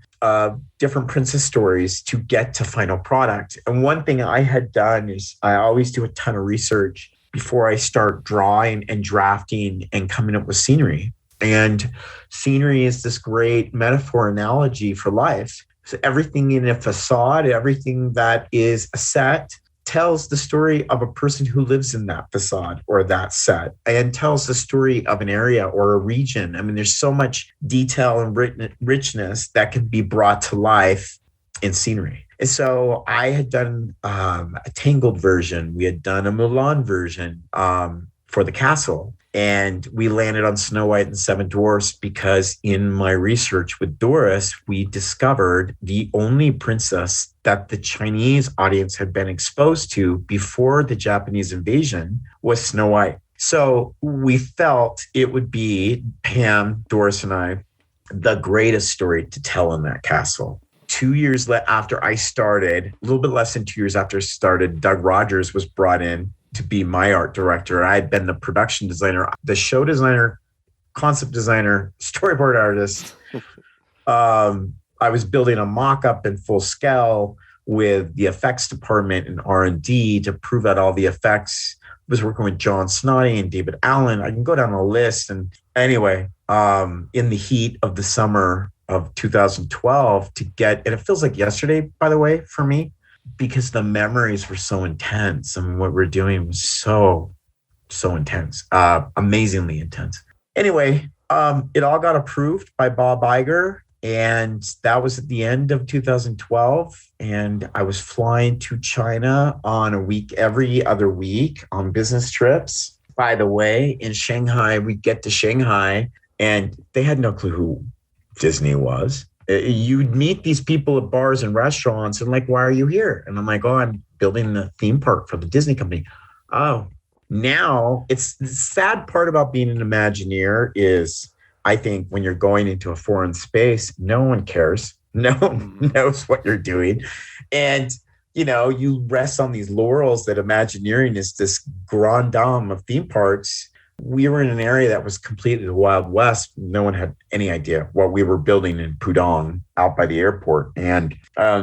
different princess stories to get to final product. And one thing I had done is I always do a ton of research before I start drawing and drafting and coming up with scenery. And scenery is this great metaphor analogy for life. So everything in a facade, everything that is a set, tells the story of a person who lives in that facade or that set, and tells the story of an area or a region. I mean, there's so much detail and richness that can be brought to life in scenery. And so I had done a Tangled version. We had done a Mulan version for the castle. And we landed on Snow White and the Seven Dwarfs because in my research with Doris, we discovered the only princess that the Chinese audience had been exposed to before the Japanese invasion was Snow White. So we felt it would be, Pam, Doris, and I, the greatest story to tell in that castle. 2 years after I started, a little bit less than 2 years after I started, Doug Rogers was brought in to be my art director. I had been the production designer, the show designer, concept designer, storyboard artist. I was building a mock-up in full scale with the effects department and R&D to prove out all the effects. I was working with John Snoddy and David Allen. I can go down a list. And anyway, in the heat of the summer of 2012 to get, and it feels like yesterday, by the way, for me, because the memories were so intense. I mean, what we're doing was so intense, amazingly intense. Anyway, it all got approved by Bob Iger, and that was at the end of 2012. And I was flying to China on a week, every other week on business trips. By the way, in Shanghai, we'd get to Shanghai, and they had no clue who Disney was. You'd meet these people at bars and restaurants and like, why are you here? And I'm like, oh, I'm building the theme park for the Disney company. Oh, now it's the sad part about being an Imagineer is I think when you're going into a foreign space, no one cares. No one Mhm. knows what you're doing. And you rest on these laurels that Imagineering is this grand dame of theme parks. We were in an area that was completely the Wild West. No one had any idea what we were building in Pudong out by the airport. And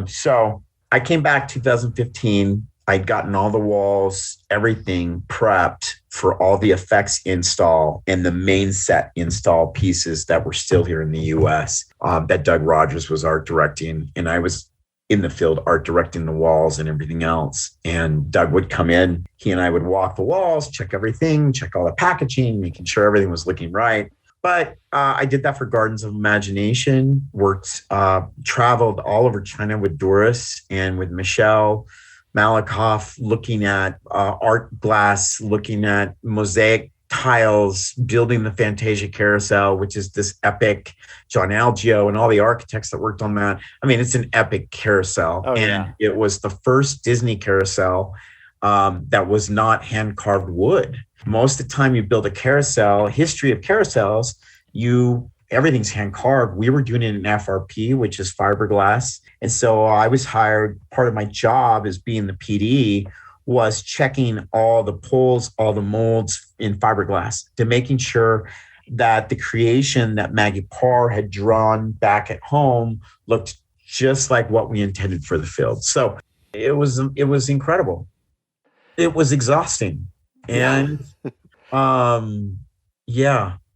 so I came back 2015. I'd gotten all the walls, everything prepped for all the effects install and the main set install pieces that were still here in the US that Doug Rogers was art directing. And I was in the field art directing the walls and everything else. And Doug would come in, he and I would walk the walls, check everything, check all the packaging, making sure everything was looking right. But I did that for Gardens of Imagination, traveled all over China with Doris and with Michelle Malikoff, looking at art glass, looking at mosaic tiles, building the Fantasia Carousel, which is this epic. John Algeo and all the architects that worked on that. I mean, it's an epic carousel. Oh, and it was the first Disney carousel that was not hand-carved wood. Most of the time you build a carousel, history of carousels, everything's hand-carved. We were doing it in FRP, which is fiberglass. And so I was hired, part of my job as being the PD was checking all the pulls, all the molds in fiberglass to making sure that the creation that Maggie Parr had drawn back at home looked just like what we intended for the field. So it was incredible. It was exhausting. And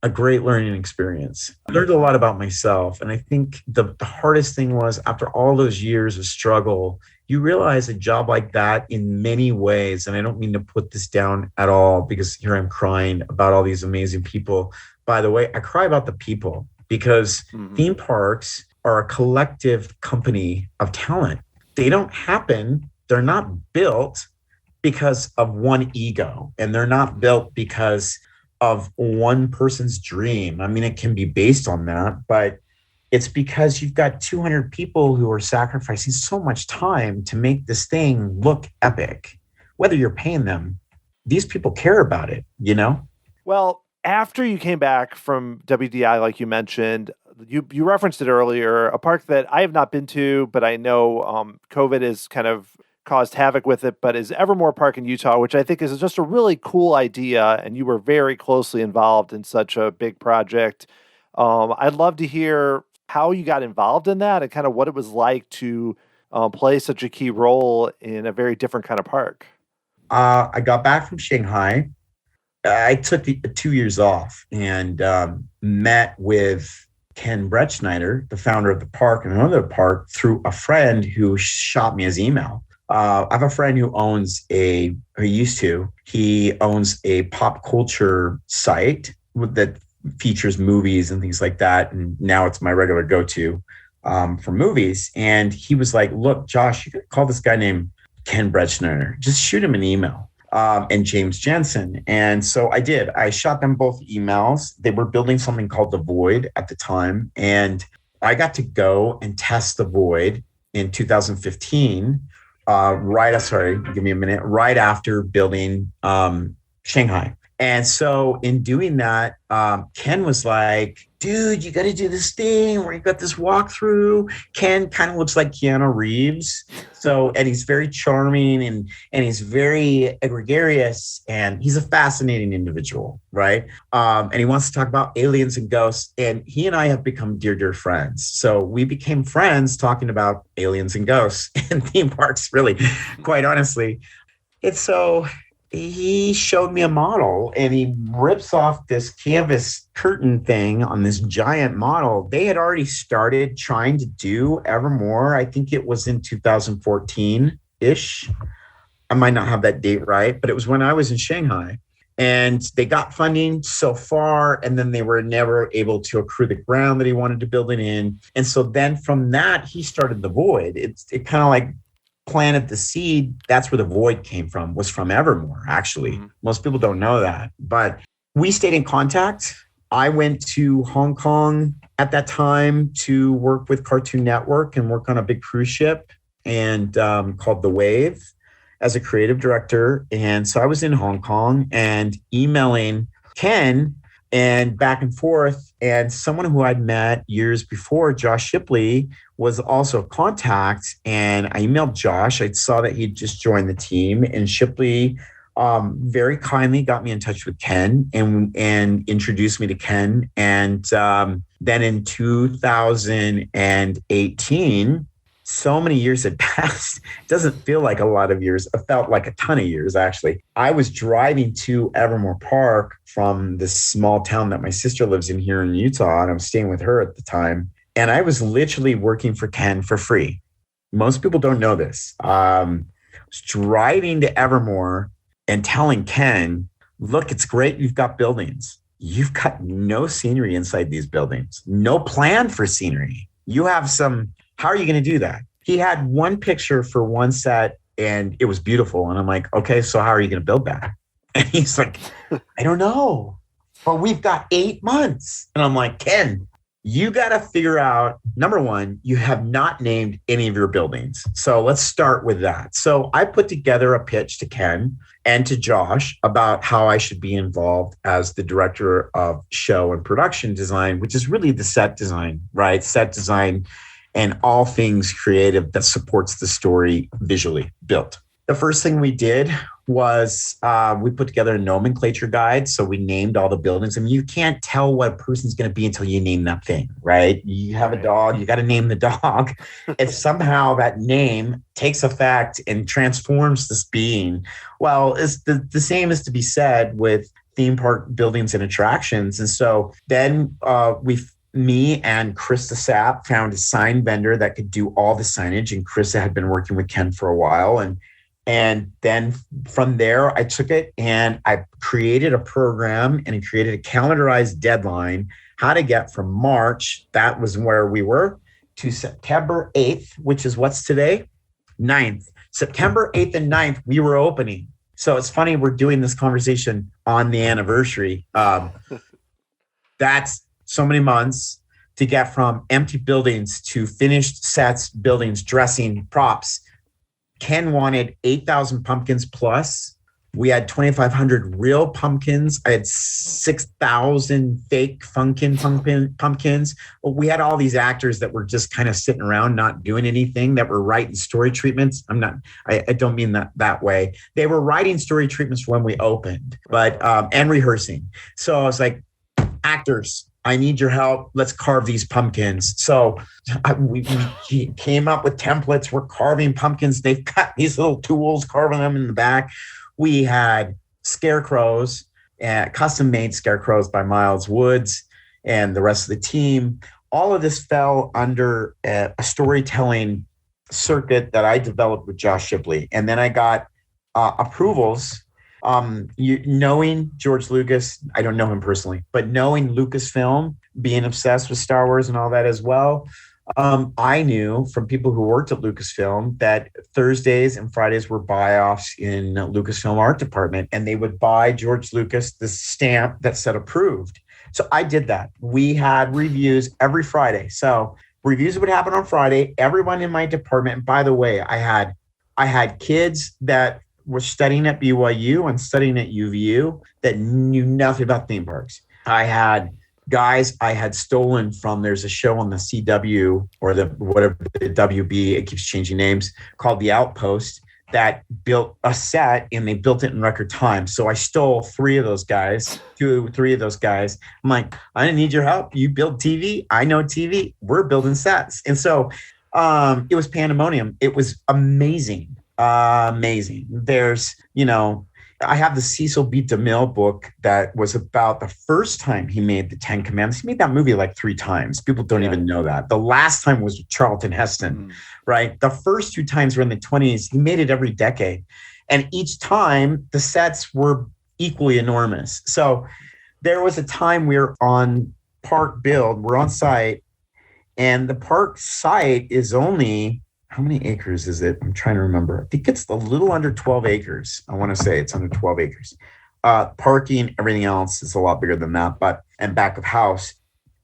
a great learning experience. I learned a lot about myself. And I think the hardest thing was after all those years of struggle, you realize a job like that in many ways, and I don't mean to put this down at all because here I'm crying about all these amazing people. By the way, I cry about the people because theme parks are a collective company of talent. They don't happen, they're not built because of one ego, and they're not built because of one person's dream. I mean, it can be based on that, but it's because you've got 200 people who are sacrificing so much time to make this thing look epic. Whether you're paying them, these people care about it, Well, after you came back from WDI, like you mentioned, you referenced it earlier, a park that I have not been to, but I know COVID has kind of caused havoc with it, but is Evermore Park in Utah, which I think is just a really cool idea. And you were very closely involved in such a big project. I'd love to hear how you got involved in that and kind of what it was like to play such a key role in a very different kind of park. I got back from Shanghai. I took 2 years off and met with Ken Bretschneider, the founder of the park and another park, through a friend who shot me his email. I have a friend who owns he owns a pop culture site that features movies and things like that. And now it's my regular go-to for movies. And he was like, look, Josh, you could call this guy named Ken Bretschneider. Just shoot him an email. And James Jensen. And so I did. I shot them both emails. They were building something called the Void at the time. And I got to go and test the Void in 2015. Right after building Shanghai. And so in doing that, Ken was like, dude, you got to do this thing where you got this walkthrough. Ken kind of looks like Keanu Reeves. And he's very charming and he's very gregarious and he's a fascinating individual, right? And he wants to talk about aliens and ghosts. And he and I have become dear, dear friends. So we became friends talking about aliens and ghosts and theme parks, really, quite honestly. And so he showed me a model and he rips off this canvas curtain thing on this giant model. They had already started trying to do Evermore. I think it was in 2014-ish. I might not have that date right, but it was when I was in Shanghai. And they got funding so far, and then they were never able to accrue the ground that he wanted to build it in. And so then from that, he started the Void. It kind of like planted the seed. That's where the Void came from, was from Evermore, actually. Mm-hmm. Most people don't know that. But we stayed in contact. I went to Hong Kong at that time to work with Cartoon Network and work on a big cruise ship and called The Wave. as a creative director. And so I was in Hong Kong and emailing Ken and back and forth. And someone who I'd met years before, Josh Shipley, was also a contact. And I emailed Josh. I saw that he'd just joined the team, and Shipley very kindly got me in touch with Ken and introduced me to Ken. And then in 2018, so many years had passed. It doesn't feel like a lot of years. It felt like a ton of years, actually. I was driving to Evermore Park from this small town that my sister lives in here in Utah, and I was staying with her at the time. And I was literally working for Ken for free. Most people don't know this. I was driving to Evermore and telling Ken, look, it's great you've got buildings. You've got no scenery inside these buildings, no plan for scenery. You have some, how are you going to do that? He had one picture for one set and it was beautiful. And I'm like, okay, so how are you going to build that? And he's like, I don't know, but we've got 8 months. And I'm like, Ken, you got to figure out, number one, you have not named any of your buildings. So let's start with that. So I put together a pitch to Ken and to Josh about how I should be involved as the director of show and production design, which is really the set design, right? Set design and all things creative that supports the story visually built. The first thing we did was we put together a nomenclature guide. So we named all the buildings. I mean, you can't tell what a person's going to be until you name that thing, right? You have a dog, you got to name the dog. If somehow that name takes effect and transforms this being, well, it's the same is to be said with theme park buildings and attractions. And so then me and Krista Sapp found a sign vendor that could do all the signage. And Krista had been working with Ken for a while. And then from there, I took it and I created a program and I created a calendarized deadline, how to get from March, that was where we were, to September 8th, which is what's today? 9th. September 8th and 9th, we were opening. So it's funny, we're doing this conversation on the anniversary. That's so many months to get from empty buildings to finished sets, buildings, dressing, props. Ken wanted 8,000 pumpkins plus. We had 2,500 real pumpkins. I had 6,000 fake pumpkins. We had all these actors that were just kind of sitting around, not doing anything, that were writing story treatments. I don't mean that way. They were writing story treatments when we opened, but and rehearsing. So I was like, actors, I need your help. Let's carve these pumpkins. So we came up with templates. We're carving pumpkins. They've got these little tools, carving them in the back. We had scarecrows, custom-made scarecrows by Miles Woods and the rest of the team. All of this fell under a storytelling circuit that I developed with Josh Shipley. And then I got approvals. Knowing George Lucas, I don't know him personally, but knowing Lucasfilm, being obsessed with Star Wars and all that as well, I knew from people who worked at Lucasfilm that Thursdays and Fridays were buy-offs in Lucasfilm art department, and they would buy George Lucas the stamp that said approved. So I did that. We had reviews every Friday. So reviews would happen on Friday. Everyone in my department, and by the way, I had kids that were studying at BYU and studying at UVU that knew nothing about theme parks. I had guys I had stolen from, there's a show on the CW or the WB, it keeps changing names, called The Outpost, that built a set and they built it in record time. So I stole 3 of those guys, 3 of those guys. I'm like, I didn't need your help. You build TV. I know TV. We're building sets. And so it was pandemonium. It was amazing. Amazing. There's, I have the Cecil B. DeMille book that was about the first time he made the 10 Commandments. He made that movie like 3 times. People don't even know that. The last time was Charlton Heston, right? The first 2 times were in the 20s. He made it every decade. And each time the sets were equally enormous. So there was a time we were on park build, we're on site, and the park site is only, how many acres is it? I'm trying to remember. I think it's a little under 12 acres. I want to say it's under 12 acres. Parking, everything else is a lot bigger than that, and back of house.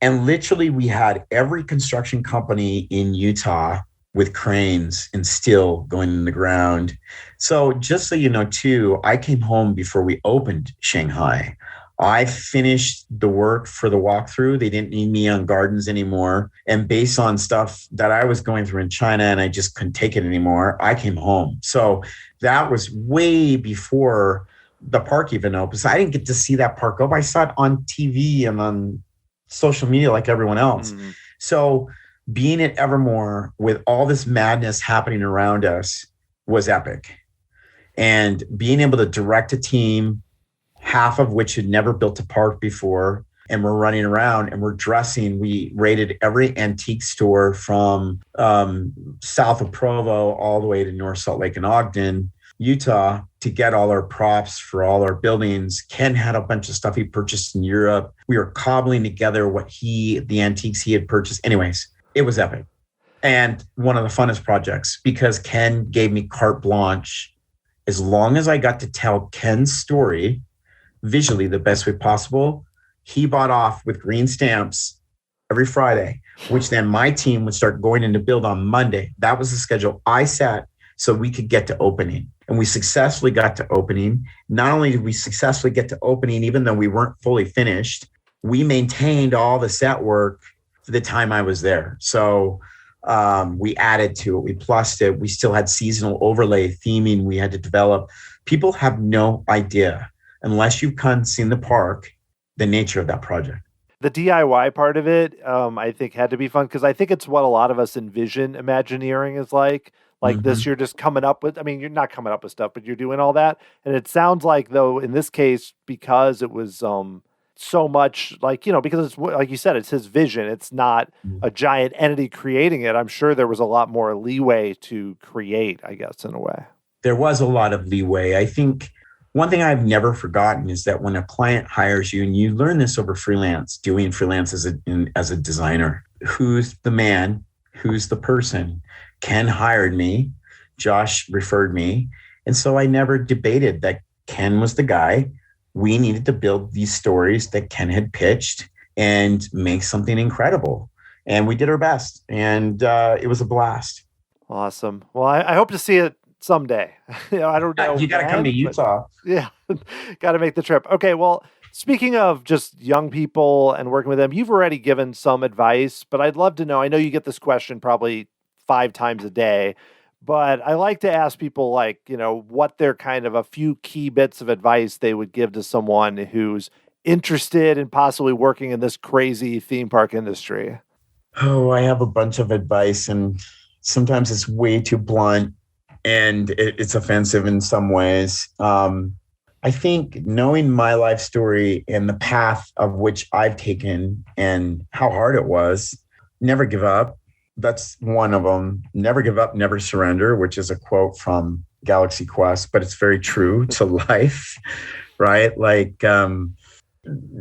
And literally we had every construction company in Utah with cranes and steel going in the ground. So just so you know, too, I came home before we opened Shanghai. I finished the work for the walkthrough. They didn't need me on gardens anymore. And based on stuff that I was going through in China and I just couldn't take it anymore, I came home. So that was way before the park even opened. So I didn't get to see that park open. I saw it on TV and on social media like everyone else. So being at Evermore with all this madness happening around us was epic. And being able to direct a team, half of which had never built a park before, and we're running around and we're dressing. We raided every antique store from south of Provo all the way to North Salt Lake and Ogden, Utah, to get all our props for all our buildings. Ken had a bunch of stuff he purchased in Europe. We were cobbling together the antiques he had purchased. Anyways, it was epic. And one of the funnest projects, because Ken gave me carte blanche. As long as I got to tell Ken's story visually the best way possible, he bought off with green stamps every Friday, which then my team would start going in to build on Monday. That was the schedule I set so we could get to opening. And we successfully got to opening. Not only did we successfully get to opening, even though we weren't fully finished, we maintained all the set work for the time I was there. So we added to it, we plussed it. We still had seasonal overlay theming we had to develop. People have no idea, unless you've seen the park, the nature of that project. The DIY part of it, I think, had to be fun, because I think it's what a lot of us envision Imagineering is like. Like this, you're just coming up with, I mean, you're not coming up with stuff, but you're doing all that. And it sounds like, though, in this case, because it was so much like, because it's, like you said, it's his vision. It's not a giant entity creating it. I'm sure there was a lot more leeway to create, I guess, in a way. There was a lot of leeway. I think one thing I've never forgotten is that when a client hires you, and you learn this over doing freelance as a designer, who's the man, who's the person? Ken hired me, Josh referred me. And so I never debated that Ken was the guy. We needed to build these stories that Ken had pitched and make something incredible. And we did our best. And it was a blast. Awesome. Well, I hope to see it someday. I don't know. You got to come to Utah. Yeah, got to make the trip. Okay, well, speaking of just young people and working with them, you've already given some advice, but I'd love to know, I know you get this question probably 5 times a day, but I like to ask people, like, what their kind of a few key bits of advice they would give to someone who's interested in possibly working in this crazy theme park industry. Oh, I have a bunch of advice, and sometimes it's way too blunt and it's offensive in some ways. I think knowing my life story and the path of which I've taken and how hard it was, never give up. That's one of them. Never give up, never surrender, which is a quote from Galaxy Quest, but it's very true to life, right? Like,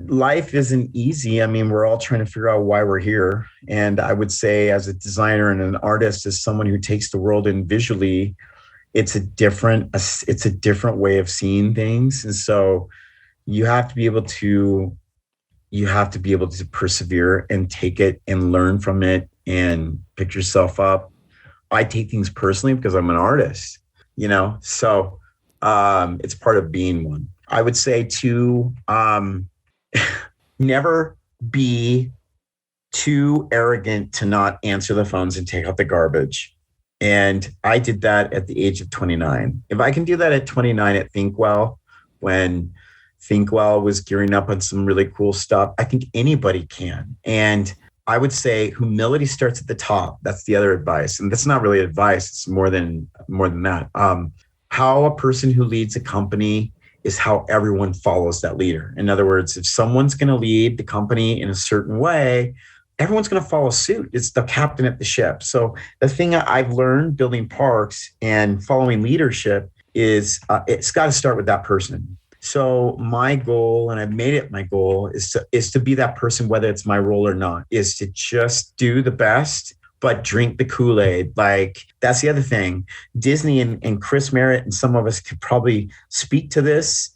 life isn't easy. I mean, we're all trying to figure out why we're here. And I would say, as a designer and an artist, as someone who takes the world in visually, it's a different way of seeing things. And so you have to be able to persevere and take it and learn from it and pick yourself up. I take things personally because I'm an artist, so it's part of being one. I would say too, never be too arrogant to not answer the phones and take out the garbage. And I did that at the age of 29. If I can do that at 29 at Thinkwell, when Thinkwell was gearing up on some really cool stuff, I think anybody can. And I would say humility starts at the top. That's the other advice. And that's not really advice. It's more than that. How a person who leads a company is how everyone follows that leader. In other words, if someone's going to lead the company in a certain way, everyone's going to follow suit. It's the captain at the ship. So the thing I've learned building parks and following leadership is it's got to start with that person. So my goal, and I've made it my goal, is to be that person, whether it's my role or not, is to just do the best, but drink the Kool-Aid. Like, that's the other thing. Disney and Chris Merritt and some of us could probably speak to this.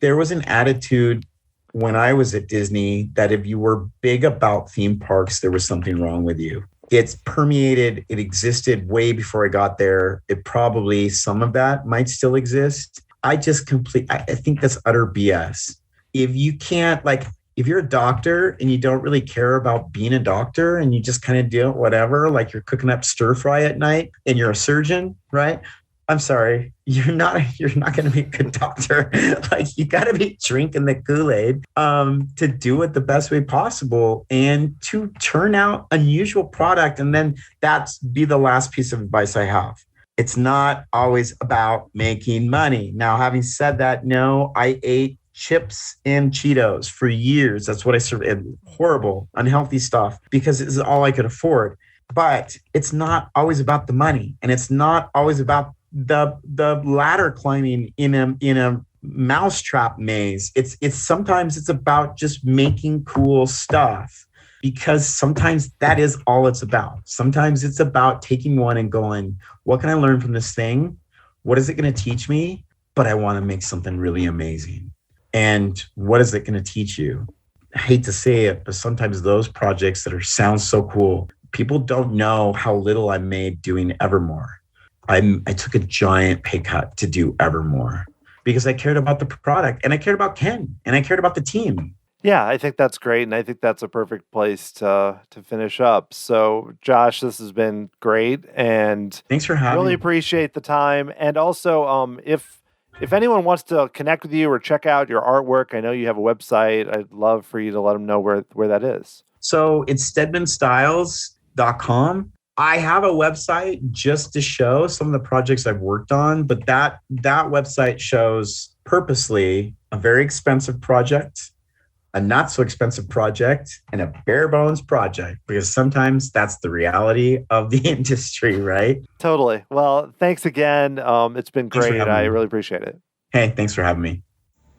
There was an attitude when I was at Disney that if you were big about theme parks, there was something wrong with you. It's permeated. It existed way before I got there. It probably, some of that might still exist. I think that's utter BS. If you can't, like, if you're a doctor and you don't really care about being a doctor and you just kind of do whatever, like you're cooking up stir fry at night and you're a surgeon, right? I'm sorry, you're not going to be a good doctor. Like, you got to be drinking the Kool-Aid to do it the best way possible and to turn out unusual product. And then that's be the last piece of advice I have. It's not always about making money. Now, having said that, no, I ate chips and Cheetos for years. That's what I served. Horrible, unhealthy stuff, because it's all I could afford. But it's not always about the money, and it's not always about the ladder climbing in a mousetrap maze. It's sometimes it's about just making cool stuff, because sometimes that is all it's about. Sometimes it's about taking one and going, what can I learn from this thing? What is it going to teach me? But I want to make something really amazing. And what is it going to teach you? I hate to say it, but sometimes those projects that sound so cool, people don't know how little I made doing Evermore. I took a giant pay cut to do Evermore because I cared about the product, and I cared about Ken, and I cared about the team. Yeah, I think that's great, and I think that's a perfect place to finish up. So, Josh, this has been great, and thanks for having me. Really appreciate the time. And also, if anyone wants to connect with you or check out your artwork, I know you have a website. I'd love for you to let them know where that is. So it's steadmanstyles.com. I have a website just to show some of the projects I've worked on, but that website shows purposely a very expensive project, a not so expensive project, and a bare bones project, because sometimes that's the reality of the industry, right? Totally. Well, thanks again. It's been great. I really appreciate it. Hey, thanks for having me.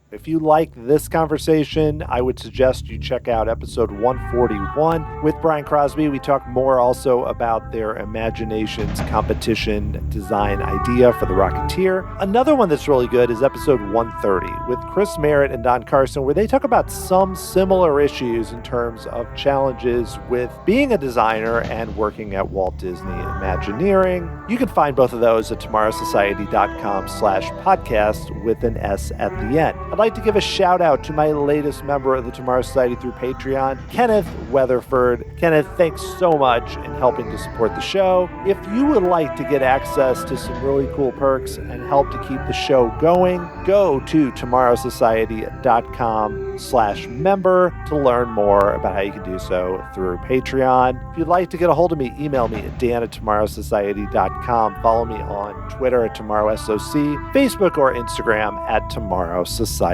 If you like this conversation, I would suggest you check out episode 141 with Brian Crosby. We talk more also about their Imaginations competition design idea for the Rocketeer. Another one that's really good is episode 130 with Chris Merritt and Don Carson, where they talk about some similar issues in terms of challenges with being a designer and working at Walt Disney Imagineering. You can find both of those at tomorrowsociety.com/podcast with an S at the end. I'd like to give a shout out to my latest member of the Tomorrow Society through Patreon, Kenneth Weatherford. Kenneth, thanks so much in helping to support the show. If you would like to get access to some really cool perks and help to keep the show going, go to tomorrowsociety.com/member to learn more about how you can do so through Patreon. If you'd like to get a hold of me, email me at dan@tomorrowsociety.com. Follow me on Twitter at TomorrowSOC, Facebook or Instagram at Tomorrow Society.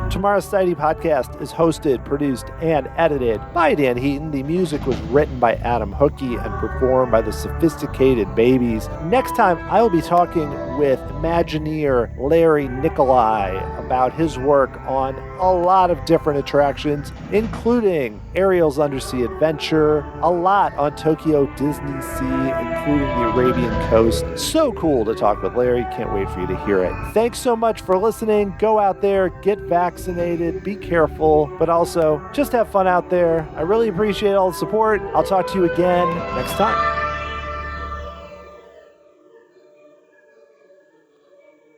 Tomorrow Society podcast is hosted, produced, and edited by Dan Heaton. The music was written by Adam Hookey and performed by the Sophisticated Babies. Next time, I will be talking with Imagineer Larry Nicolai about his work on a lot of different attractions, including Ariel's Undersea Adventure, a lot on Tokyo Disney Sea, including the Arabian Coast. So cool to talk with Larry. Can't wait for you to hear it. Thanks so much for listening. Go out there, get vaccinated, be careful, but also just have fun out there. I really appreciate all the support. I'll talk to you again next time.